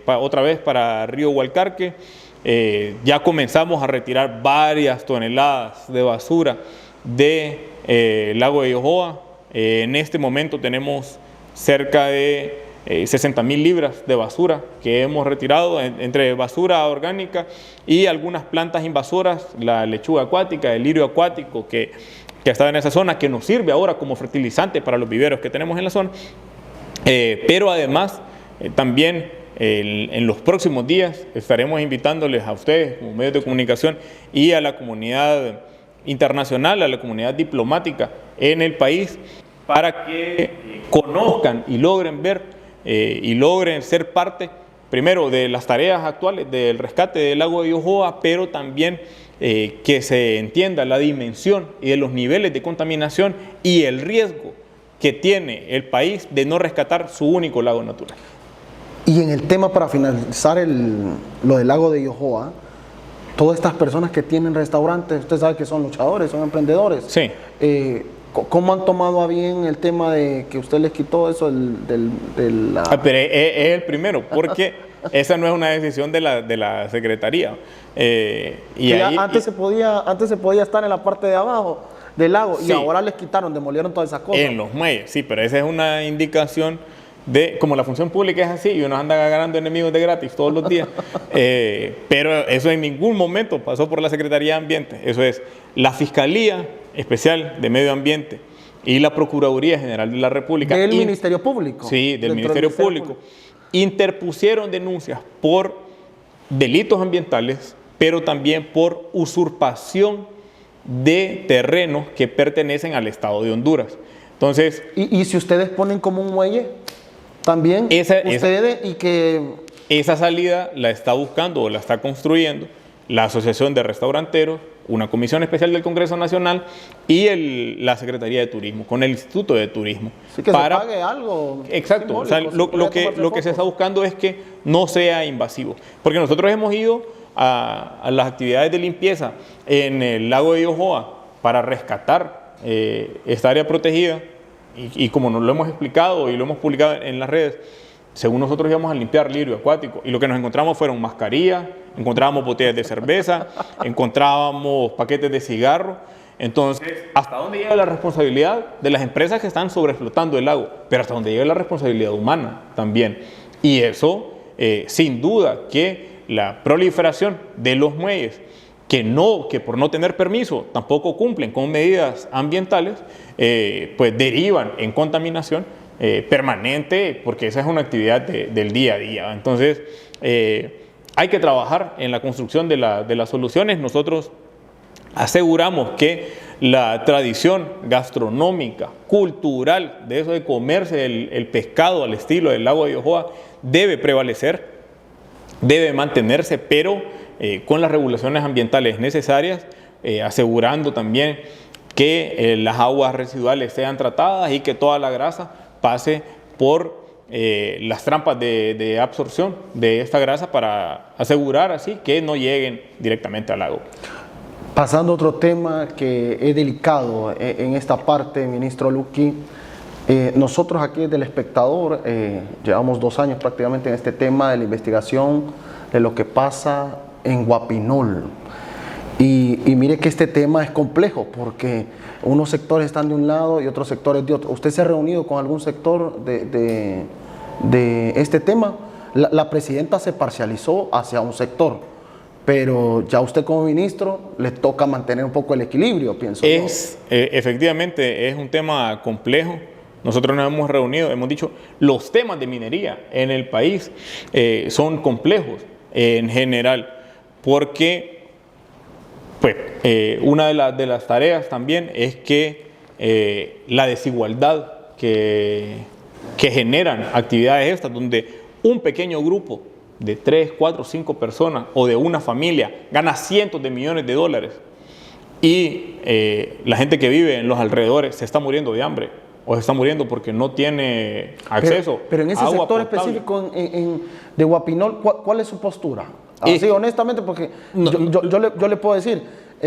otra vez para Río Hualcarque. Ya comenzamos a retirar varias toneladas de basura del lago de Yohoa. En este momento tenemos cerca de 60.000 libras de basura que hemos retirado entre basura orgánica y algunas plantas invasoras, la lechuga acuática, el lirio acuático que estaba en esa zona, que nos sirve ahora como fertilizante para los viveros que tenemos en la zona. Pero además también en los próximos días estaremos invitándoles a ustedes como medios de comunicación y a la comunidad internacional, a la comunidad diplomática en el país, para que conozcan y logren ver y logren ser parte, primero, de las tareas actuales del rescate del lago de Yohoa, pero también que se entienda la dimensión y de los niveles de contaminación y el riesgo que tiene el país de no rescatar su único lago natural. Y en el tema, para finalizar lo del lago de Yohoa, todas estas personas que tienen restaurantes, usted sabe que son luchadores, son emprendedores. Sí. ¿Cómo han tomado a bien el tema de que usted les quitó eso Pero es el primero, porque esa no es una decisión de la Secretaría. Antes se podía estar en la parte de abajo del lago, sí, y ahora les quitaron, demolieron todas esas cosas. En los muelles, sí, pero esa es una indicación de, como la función pública es así, y uno anda ganando enemigos de gratis todos los días, pero eso en ningún momento pasó por la Secretaría de Ambiente. Eso es la Fiscalía Especial de Medio Ambiente y la Procuraduría General de la República. ¿Del Ministerio Público? Sí, del Ministerio Público. Interpusieron denuncias por delitos ambientales, pero también por usurpación de terrenos que pertenecen al Estado de Honduras. Entonces, ¿Y si ustedes ponen como un muelle también? Esa salida la está buscando o la está construyendo la Asociación de Restauranteros, una comisión especial del Congreso Nacional y la Secretaría de Turismo, con el Instituto de Turismo. Sí, que se pague algo. Exacto. O sea, lo que se está buscando es que no sea invasivo. Porque nosotros hemos ido a las actividades de limpieza en el lago de Yohoa para rescatar esta área protegida y como nos lo hemos explicado y lo hemos publicado en las redes, según nosotros íbamos a limpiar lirio acuático y lo que nos encontramos fueron mascarillas, encontrábamos botellas de cerveza, encontrábamos paquetes de cigarro. Entonces, ¿hasta dónde llega la responsabilidad de las empresas que están sobreexplotando el lago? Pero hasta dónde llega la responsabilidad humana también. Y eso, sin duda, que la proliferación de los muelles que por no tener permiso tampoco cumplen con medidas ambientales, pues derivan en contaminación permanente, porque esa es una actividad del día a día. Entonces, hay que trabajar en la construcción de las soluciones. Nosotros aseguramos que la tradición gastronómica, cultural, de eso de comerse el pescado al estilo del lago de Yohoa, debe prevalecer, debe mantenerse, pero con las regulaciones ambientales necesarias, asegurando también que las aguas residuales sean tratadas y que toda la grasa pase por las trampas de absorción de esta grasa para asegurar así que no lleguen directamente al lago. Pasando a otro tema que es delicado en esta parte, ministro Luqui, nosotros aquí del Espectador llevamos 2 años prácticamente en este tema de la investigación de lo que pasa en Guapinol. Y mire que este tema es complejo porque unos sectores están de un lado y otros sectores de otro. ¿Usted se ha reunido con algún sector de este tema? La presidenta se parcializó hacia un sector, pero ya usted como ministro le toca mantener un poco el equilibrio, pienso. Efectivamente, es un tema complejo. Nosotros nos hemos reunido, hemos dicho, los temas de minería en el país son complejos en general, porque Pues una de las tareas también es que la desigualdad que generan actividades estas, donde un pequeño grupo de 3, 4, 5 personas o de una familia gana cientos de millones de dólares y la gente que vive en los alrededores se está muriendo de hambre o se está muriendo porque no tiene acceso pero en ese a agua sector potable. específico de Guapinol, ¿cuál es su postura? Así, honestamente, porque yo le puedo decir,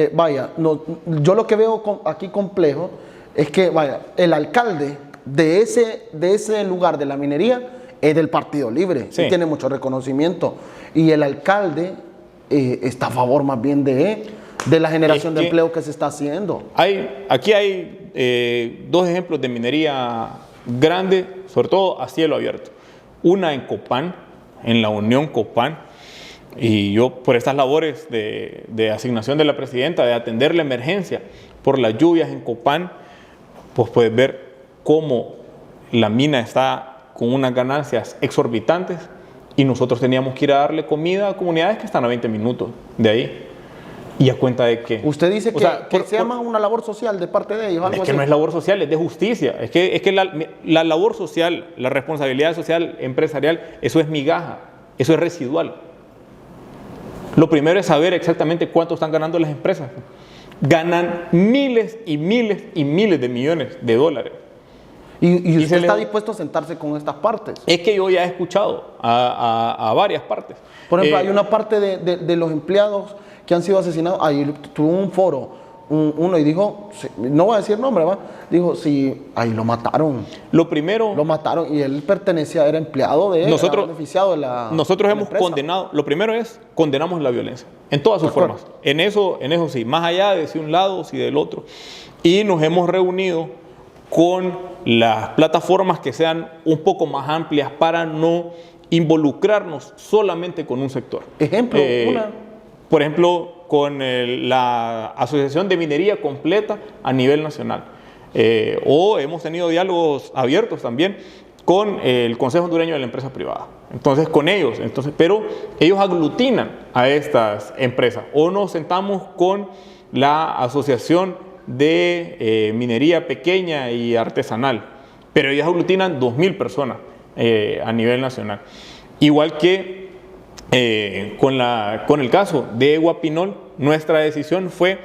yo lo que veo aquí complejo es que, el alcalde de ese lugar de la minería es del Partido Libre, sí. Y tiene mucho reconocimiento, y el alcalde está a favor más bien de la generación de empleo que se está haciendo. Aquí hay dos ejemplos de minería grande, sobre todo a cielo abierto. Una en Copán, en la Unión Copán, y yo por estas labores de asignación de la presidenta, de atender la emergencia por las lluvias en Copán, pues puedes ver cómo la mina está con unas ganancias exorbitantes y nosotros teníamos que ir a darle comida a comunidades que están a 20 minutos de ahí. ¿Y a cuenta de qué? Usted dice que se llama una labor social de parte de ellos, algo es que así. no es labor social, es de justicia. Es que la labor social, la responsabilidad social empresarial, eso es migaja, eso es residual. Lo primero es saber exactamente cuánto están ganando las empresas. Ganan miles y miles y miles de millones de dólares. Y usted está dispuesto a sentarse con estas partes. Es que yo ya he escuchado a varias partes. Por ejemplo, hay una parte de los empleados que han sido asesinados. Ahí tuvo un foro, uno, y dijo, no voy a decir nombre, ¿va? Dijo, sí, ahí lo mataron. Lo primero... Lo mataron y él era empleado era beneficiado de la Nosotros hemos empresa. condenado, lo primero es, condenamos la violencia, en todas sus formas. En eso sí, más allá de si un lado, si del otro. Y nos hemos reunido con las plataformas que sean un poco más amplias para no involucrarnos solamente con un sector. Ejemplo, por ejemplo, con la Asociación de Minería Completa a nivel nacional. O hemos tenido diálogos abiertos también con el Consejo Hondureño de la Empresa Privada. Entonces, con ellos, pero ellos aglutinan a estas empresas. O nos sentamos con la Asociación de Minería Pequeña y Artesanal, pero ellos aglutinan 2,000 personas a nivel nacional. Igual que con el caso de Guapinol, nuestra decisión fue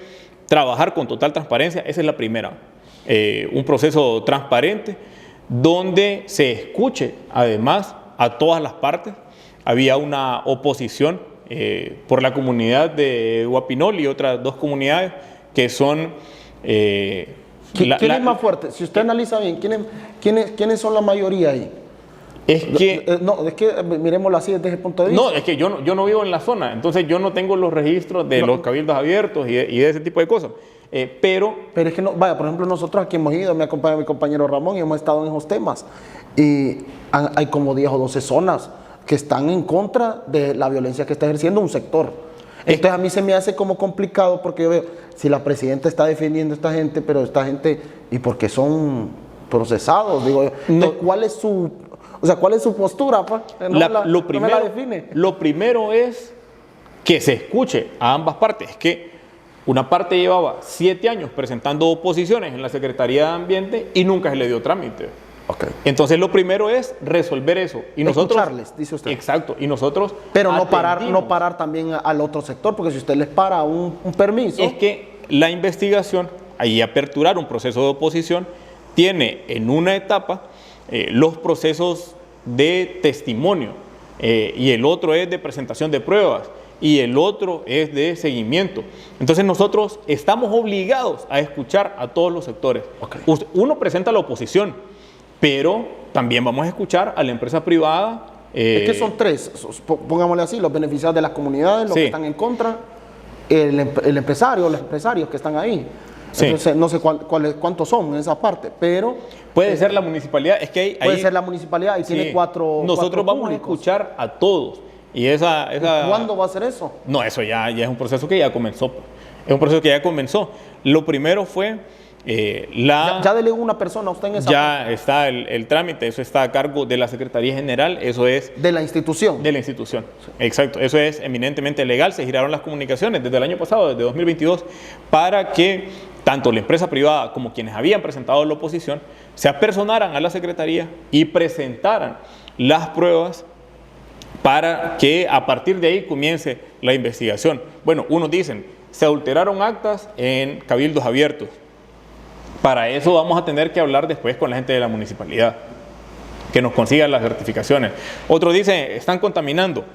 trabajar con total transparencia. Esa es la primera. Un proceso transparente donde se escuche además a todas las partes. Había una oposición por la comunidad de Guapinol y otras dos comunidades que son... ¿Quién es más fuerte? Si usted analiza bien, ¿quiénes son la mayoría ahí? Es que... es que miremoslo así desde ese punto de vista. No, es que yo no vivo en la zona, entonces yo no tengo los registros de los cabildos abiertos y de ese tipo de cosas. Pero es que no, por ejemplo, nosotros aquí hemos ido, me acompaña mi compañero Ramón y hemos estado en esos temas. Y hay como 10 o 12 zonas que están en contra de la violencia que está ejerciendo un sector. Entonces a mí se me hace como complicado porque yo veo, si la presidenta está defendiendo a esta gente, pero esta gente, ¿y por qué son procesados? Digo, no. ¿Cuál es su postura? Lo primero es que se escuche a ambas partes. Es que una parte llevaba 7 años presentando oposiciones en la Secretaría de Ambiente y nunca se le dio trámite. Okay. Entonces lo primero es resolver eso. Y nosotros, escucharles, dice usted. Exacto. Y nosotros pero no parar también al otro sector, porque si usted les para un permiso... Es que la investigación, ahí aperturar un proceso de oposición, tiene en una etapa los procesos de testimonio y el otro es de presentación de pruebas y el otro es de seguimiento. Entonces nosotros estamos obligados a escuchar a todos los sectores. Okay. Uno presenta la oposición, pero también vamos a escuchar a la empresa privada. Es que son 3, pongámosle así, los beneficiados de las comunidades, los que están en contra, el empresario, los empresarios que están ahí. Sí. Entonces, no sé cuántos son en esa parte, pero... Puede ser la municipalidad, es que puede ser la municipalidad y tiene 4 Nosotros vamos públicos. A escuchar a todos. Y ¿Cuándo va a ser eso? No, eso ya es un proceso que ya comenzó. Es un proceso que ya comenzó. Lo primero fue Ya delegó una persona usted en esa Ya está el trámite, eso está a cargo de la Secretaría General, eso es... de la institución. De la institución, exacto. Eso es eminentemente legal. Se giraron las comunicaciones desde el año pasado, desde 2022, para que tanto la empresa privada como quienes habían presentado la oposición se apersonaran a la Secretaría y presentaran las pruebas para que a partir de ahí comience la investigación. Bueno, unos dicen, se adulteraron actas en cabildos abiertos. Para eso vamos a tener que hablar después con la gente de la municipalidad, que nos consigan las certificaciones. Otros dicen, están contaminando.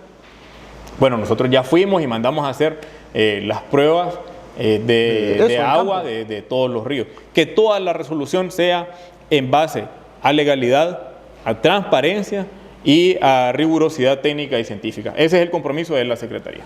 Bueno, nosotros ya fuimos y mandamos a hacer las pruebas de agua de todos los ríos. Que toda la resolución sea en base a legalidad, a transparencia y a rigurosidad técnica y científica. Ese es el compromiso de la Secretaría.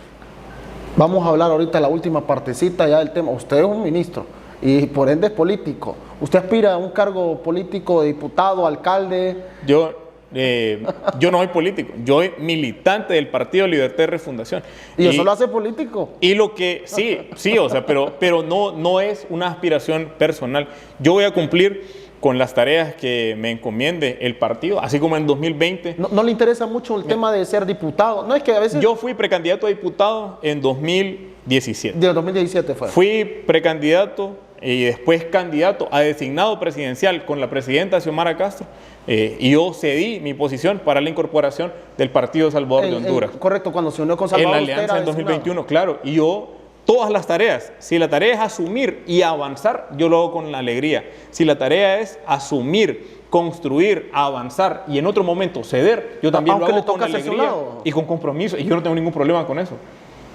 Vamos a hablar ahorita la última partecita ya del tema. Usted es un ministro y por ende es político. ¿Usted aspira a un cargo político de diputado, alcalde? Yo no soy político, yo soy militante del Partido Libertad y Refundación. ¿Y eso lo hace político? Y lo que, sí, o sea, pero no es una aspiración personal. Yo voy a cumplir con las tareas que me encomiende el partido, así como en 2020. ¿No le interesa mucho el tema de ser diputado? No, es que a veces... Yo fui precandidato a diputado en 2017. De 2017 fue. Fui precandidato y después candidato a designado presidencial con la presidenta Xiomara Castro, y yo cedí mi posición para la incorporación del Partido Salvador de Honduras. Correcto, cuando se unió con Salvador. En la alianza en 2021, claro, y yo... Todas las tareas, si la tarea es asumir y avanzar, yo lo hago con la alegría. Si la tarea es asumir, construir, avanzar y en otro momento ceder, yo también lo hago con alegría y con compromiso. Y yo no tengo ningún problema con eso.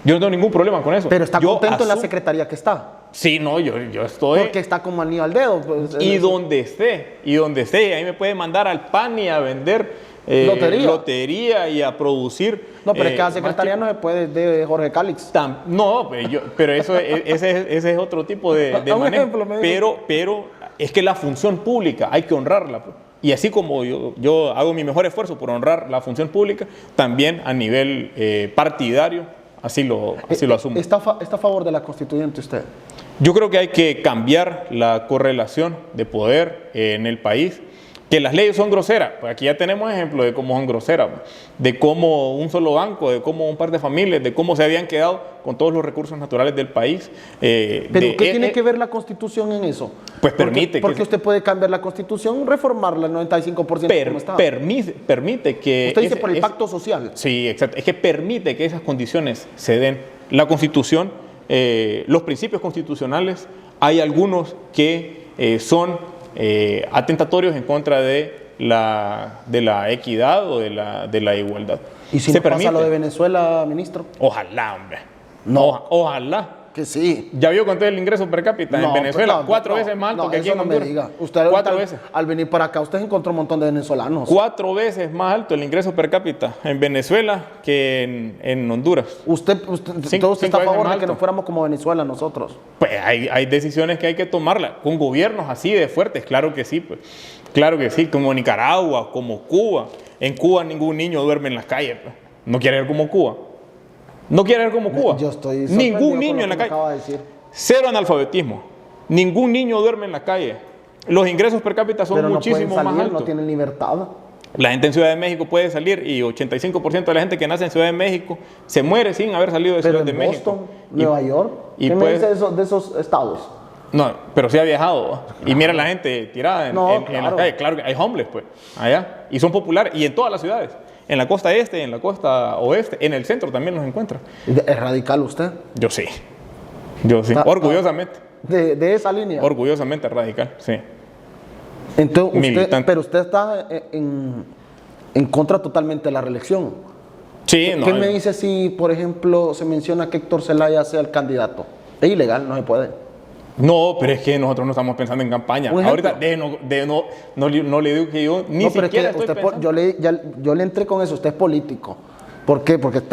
Yo no tengo ningún problema con eso. Pero está contento en la secretaría que está. Sí, no, yo estoy... Porque está como anillo al dedo. Pues, y donde esté, ahí me puede mandar al PAN y a vender... lotería y a producir. No, pero es que a la secretaría no se puede de Jorge Cálix. No, pero ese es otro tipo de manejo. Pero es que la función pública hay que honrarla. Y así como yo hago mi mejor esfuerzo por honrar la función pública, también a nivel partidario, así lo asumo. ¿Está a favor de la constituyente usted? Yo creo que hay que cambiar la correlación de poder en el país. Que las leyes son groseras, pues aquí ya tenemos ejemplos de cómo son groseras, de cómo un solo banco, de cómo un par de familias, de cómo se habían quedado con todos los recursos naturales del país. ¿Pero qué tiene que ver la Constitución en eso? Pues permite porque usted puede cambiar la Constitución, reformarla al 95% como está. Permite que... Usted dice por el pacto social. Sí, exacto. Es que permite que esas condiciones se den. La Constitución, los principios constitucionales, hay algunos que son... atentatorios en contra de la equidad o de la igualdad. ¿Y si no pasa lo de Venezuela, ministro? Ojalá, hombre. No. Ojalá. Que sí. ¿Ya vio cuánto es el ingreso per cápita en Venezuela? No, 4 veces más alto que aquí en Honduras. No me diga. Usted 4 veces. Al venir para acá, usted encontró un montón de venezolanos. 4 veces más alto el ingreso per cápita en Venezuela que en Honduras. ¿Usted está a favor de que nos fuéramos como Venezuela nosotros? Pues hay decisiones que hay que tomarlas. Con gobiernos así de fuertes, claro que sí. Pues. Claro que sí, como Nicaragua, como Cuba. En Cuba ningún niño duerme en las calles. Pues. No quiere ver como Cuba. No quiere ver como Cuba. Yo estoy ningún niño en la calle. Cero analfabetismo. Ningún niño duerme en la calle. Los ingresos per cápita son muchísimo más altos. No tienen libertad. La gente en Ciudad de México puede salir y 85% de la gente que nace en Ciudad de México se muere sin haber salido de Ciudad de México. Boston, Nueva York. ¿Qué me dice de esos estados? No, pero sí ha viajado. Y mira la gente tirada en la calle. Claro que hay homeless, pues, allá. Y son populares. Y en todas las ciudades. En la costa este, en la costa oeste, en el centro también los encuentra. ¿Es radical usted? Yo sí. Orgullosamente. ¿De esa línea? Orgullosamente radical, sí. Entonces, pero usted está en contra totalmente de la reelección. Sí, ¿Qué me dice si, por ejemplo, se menciona que Héctor Zelaya sea el candidato? Es ilegal, no se puede. No, pero es que nosotros no estamos pensando en campaña. Ahorita no le digo que yo ni siquiera estoy pensando. Yo le entré con eso, usted es político. ¿Por qué? Porque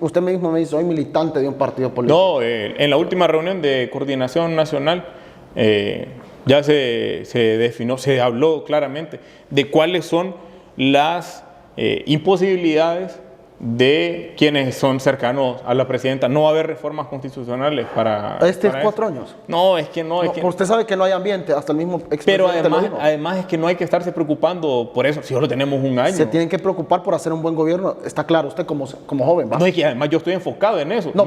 usted mismo me dice, soy militante de un partido político. No, en la última reunión de coordinación nacional ya se definió, se habló claramente de cuáles son las imposibilidades de quienes son cercanos a la presidenta. No va a haber reformas constitucionales para... ¿Este 4 años? No, es que no. Usted sabe que no hay ambiente, hasta el mismo Pero expresidente además es que no hay que estarse preocupando por eso, si solo tenemos un año. Se tienen que preocupar por hacer un buen gobierno, está claro, usted como joven, ¿va? No, es que además yo estoy enfocado en eso. No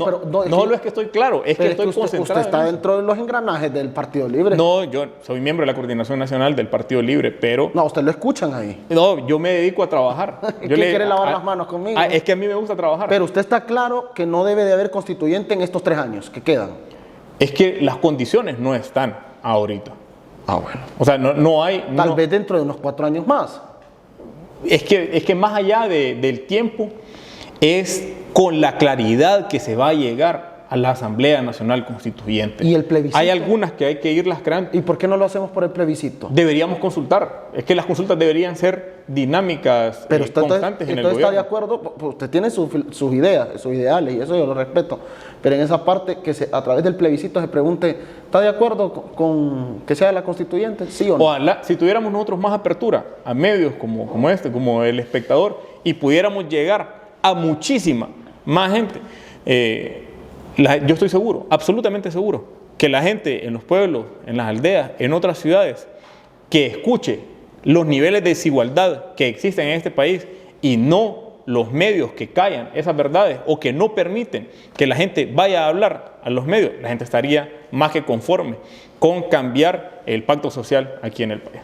solo es que estoy claro, es que estoy concentrado. Usted está dentro de los engranajes del Partido Libre. No, yo soy miembro de la Coordinación Nacional del Partido Libre, pero... No, usted lo escuchan ahí. No, yo me dedico a trabajar. ¿Quién quiere lavar las manos conmigo? Es que a mí me gusta trabajar. Pero usted está claro que no debe de haber constituyente en estos 3 años que quedan. Es que las condiciones no están ahorita. Bueno. O sea, no hay... Tal vez dentro de unos 4 años más. Es que más allá del tiempo, es con la claridad que se va a llegar a la Asamblea Nacional Constituyente. ¿Y el plebiscito? Hay algunas que hay que irlas creando. ¿Y por qué no lo hacemos por el plebiscito? Deberíamos consultar. Es que las consultas deberían ser dinámicas, pero usted constantes en el está gobierno. de acuerdo, usted tiene sus ideas, sus ideales, y eso yo lo respeto. Pero en esa parte, a través del plebiscito se pregunte, ¿está de acuerdo con que sea la constituyente? ¿Sí o no? Ojalá, si tuviéramos nosotros más apertura a medios como este, como El Espectador, y pudiéramos llegar a muchísima más gente, yo estoy seguro, absolutamente seguro, que la gente en los pueblos, en las aldeas, en otras ciudades, que escuche los niveles de desigualdad que existen en este país y no los medios que callan esas verdades o que no permiten que la gente vaya a hablar a los medios, la gente estaría más que conforme con cambiar el pacto social aquí en el país.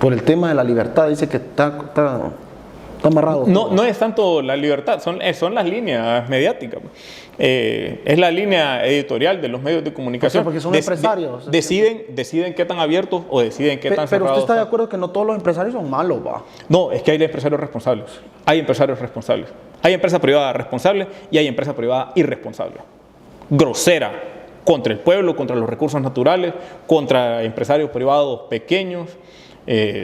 Por el tema de la libertad, dice que está amarrado. No es tanto la libertad, son las líneas mediáticas. Es la línea editorial de los medios de comunicación. Porque son empresarios. Deciden qué tan abiertos o deciden qué tan cerrados. Pero usted está de acuerdo que no todos los empresarios son malos, ¿va? No, es que hay empresarios responsables. Hay empresarios responsables. Hay empresa privada responsable y hay empresa privada irresponsable. Grosera contra el pueblo, contra los recursos naturales, contra empresarios privados pequeños.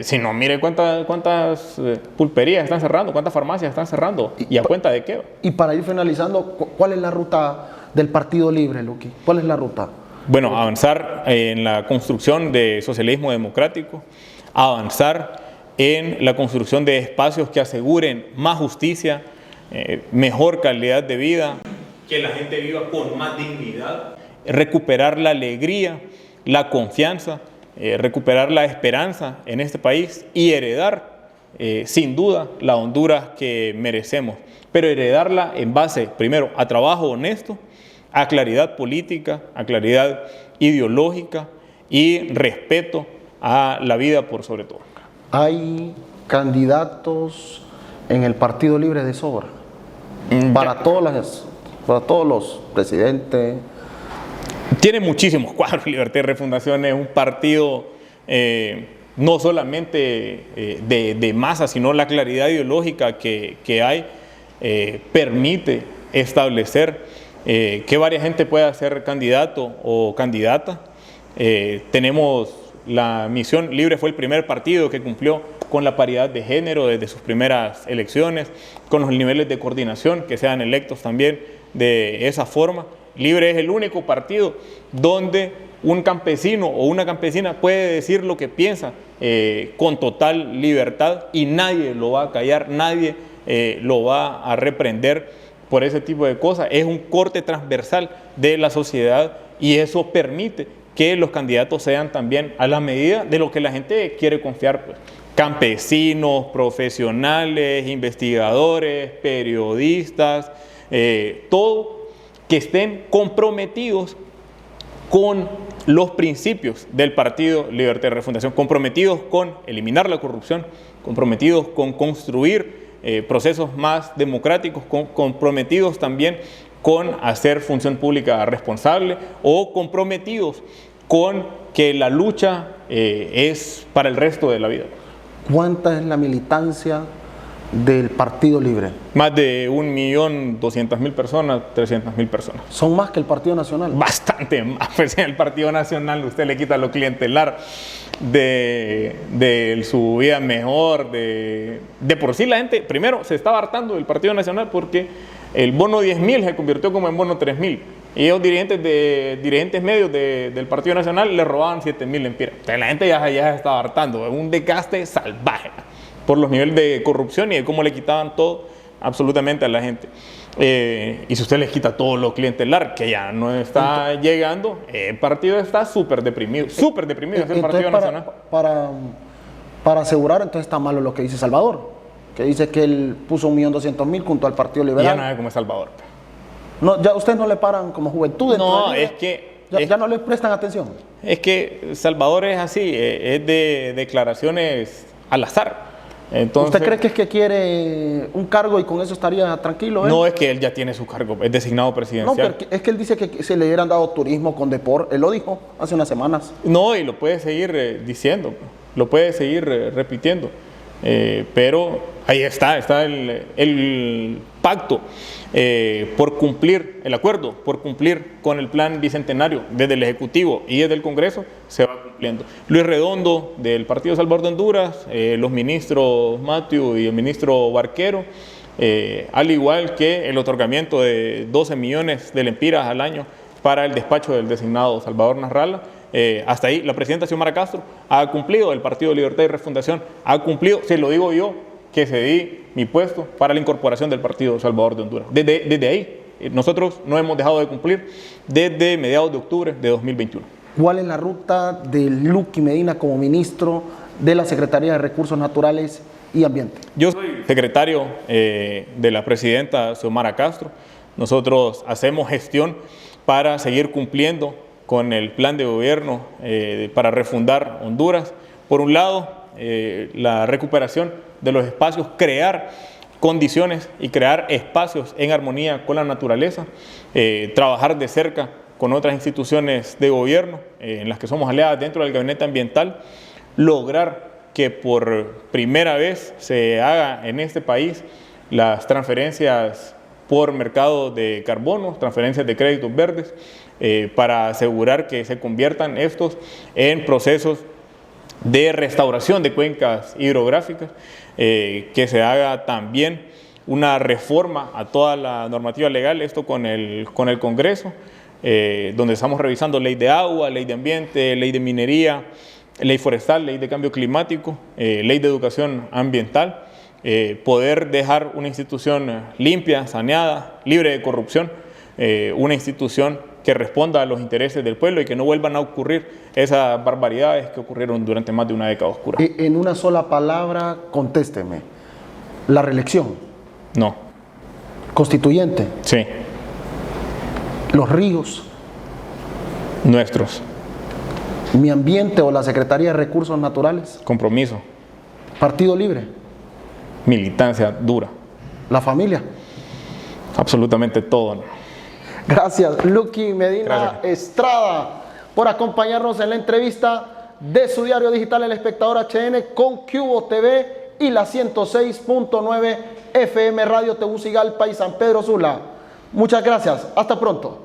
Si no, mire cuántas pulperías están cerrando, cuántas farmacias están cerrando y a cuenta de qué. Y para ir finalizando, ¿cuál es la ruta del Partido Libre, Luqui? ¿Cuál es la ruta? Bueno, avanzar en la construcción de socialismo democrático, avanzar en la construcción de espacios que aseguren más justicia, mejor calidad de vida, que la gente viva con más dignidad, recuperar la alegría, la confianza, recuperar la esperanza en este país y heredar, sin duda, la Honduras que merecemos. Pero heredarla en base, primero, a trabajo honesto, a claridad política, a claridad ideológica y respeto a la vida por sobre todo. ¿Hay candidatos en el Partido Libre de sobra? Para todos los presidentes. Tiene muchísimos cuadros. Libertad y Refundación es un partido no solamente de masa, sino la claridad ideológica que hay permite establecer que varias gente pueda ser candidato o candidata. Tenemos la Misión Libre, fue el primer partido que cumplió con la paridad de género desde sus primeras elecciones, con los niveles de coordinación que sean electos también de esa forma. Libre es el único partido donde un campesino o una campesina puede decir lo que piensa con total libertad y nadie lo va a callar, nadie lo va a reprender por ese tipo de cosas. Es un corte transversal de la sociedad y eso permite que los candidatos sean también a la medida de lo que la gente quiere confiar, pues. Campesinos, profesionales, investigadores, periodistas, todo que estén comprometidos con los principios del Partido Libertad y Refundación, comprometidos con eliminar la corrupción, comprometidos con construir procesos más democráticos, comprometidos también con hacer función pública responsable o comprometidos con que la lucha es para el resto de la vida. ¿Cuánta es la militancia del Partido Libre? Más de 1.200.000 personas, 300.000 personas. ¿Son más que el Partido Nacional? Bastante más. Pues en el Partido Nacional usted le quita lo clientelar de su vida mejor. De por sí la gente, primero, se estaba hartando del Partido Nacional porque el bono 10.000 se convirtió como en bono 3.000. Y ellos dirigentes medios del Partido Nacional le robaban 7.000 lempiras. Entonces la gente ya se estaba hartando. Un desgaste salvaje por los niveles de corrupción y de cómo le quitaban todo absolutamente a la gente. Y si usted les quita todo lo clientelar, que ya no está llegando, el partido está súper deprimido, es el Partido Nacional. Para asegurar, entonces está malo lo que dice Salvador, que dice que él puso 1.200.000 junto al Partido Y Liberal. ya no es como es Salvador. No, ya ustedes no le paran como juventud. No, es que... Ya no le prestan atención. Es que Salvador es así, es de declaraciones al azar. Entonces, ¿Usted cree que es que quiere un cargo y con eso estaría tranquilo? No, es que él ya tiene su cargo, es designado presidencial. No, pero es que él dice que se le hubieran dado turismo con Depor. Él lo dijo hace unas semanas. No, y lo puede seguir diciendo, lo puede seguir repitiendo. Pero ahí está el pacto por cumplir, el acuerdo por cumplir con el plan bicentenario desde el Ejecutivo y desde el Congreso se va cumpliendo. Luis Redondo del Partido Salvador de Honduras, los ministros Matthew y el ministro Barquero, al igual que el otorgamiento de 12 millones de lempiras al año para el despacho del designado Salvador Nasralla. Hasta ahí la presidenta Xiomara Castro ha cumplido, el Partido Libertad y Refundación ha cumplido, se lo digo yo, que cedí mi puesto para la incorporación del Partido Salvador de Honduras. Desde ahí, nosotros no hemos dejado de cumplir desde mediados de octubre de 2021. ¿Cuál es la ruta de Lucky Medina como ministro de la Secretaría de Recursos Naturales y Ambiente? Yo soy secretario de la presidenta Xiomara Castro. Nosotros hacemos gestión para seguir cumpliendo con el plan de gobierno para refundar Honduras. Por un lado, la recuperación de los espacios, crear condiciones y crear espacios en armonía con la naturaleza, trabajar de cerca con otras instituciones de gobierno en las que somos aliadas dentro del gabinete ambiental, lograr que por primera vez se haga en este país las transferencias por mercado de carbono, transferencias de créditos verdes, para asegurar que se conviertan estos en procesos de restauración de cuencas hidrográficas, que se haga también una reforma a toda la normativa legal, esto con el Congreso, donde estamos revisando ley de agua, ley de ambiente, ley de minería, ley forestal, ley de cambio climático, ley de educación ambiental, poder dejar una institución limpia, saneada, libre de corrupción, una institución que responda a los intereses del pueblo y que no vuelvan a ocurrir esas barbaridades que ocurrieron durante más de una década oscura. En una sola palabra, contésteme. ¿La reelección? No. ¿Constituyente? Sí. ¿Los ríos? Nuestros. ¿Mi ambiente o la Secretaría de Recursos Naturales? Compromiso. ¿Partido Libre? Militancia dura. ¿La familia? Absolutamente todo. Gracias, Lucky Medina Gracias. Estrada, por acompañarnos en la entrevista de su diario digital El Espectador HN con Cubo TV y la 106.9 FM Radio Tegucigalpa y San Pedro Sula. Muchas gracias, hasta pronto.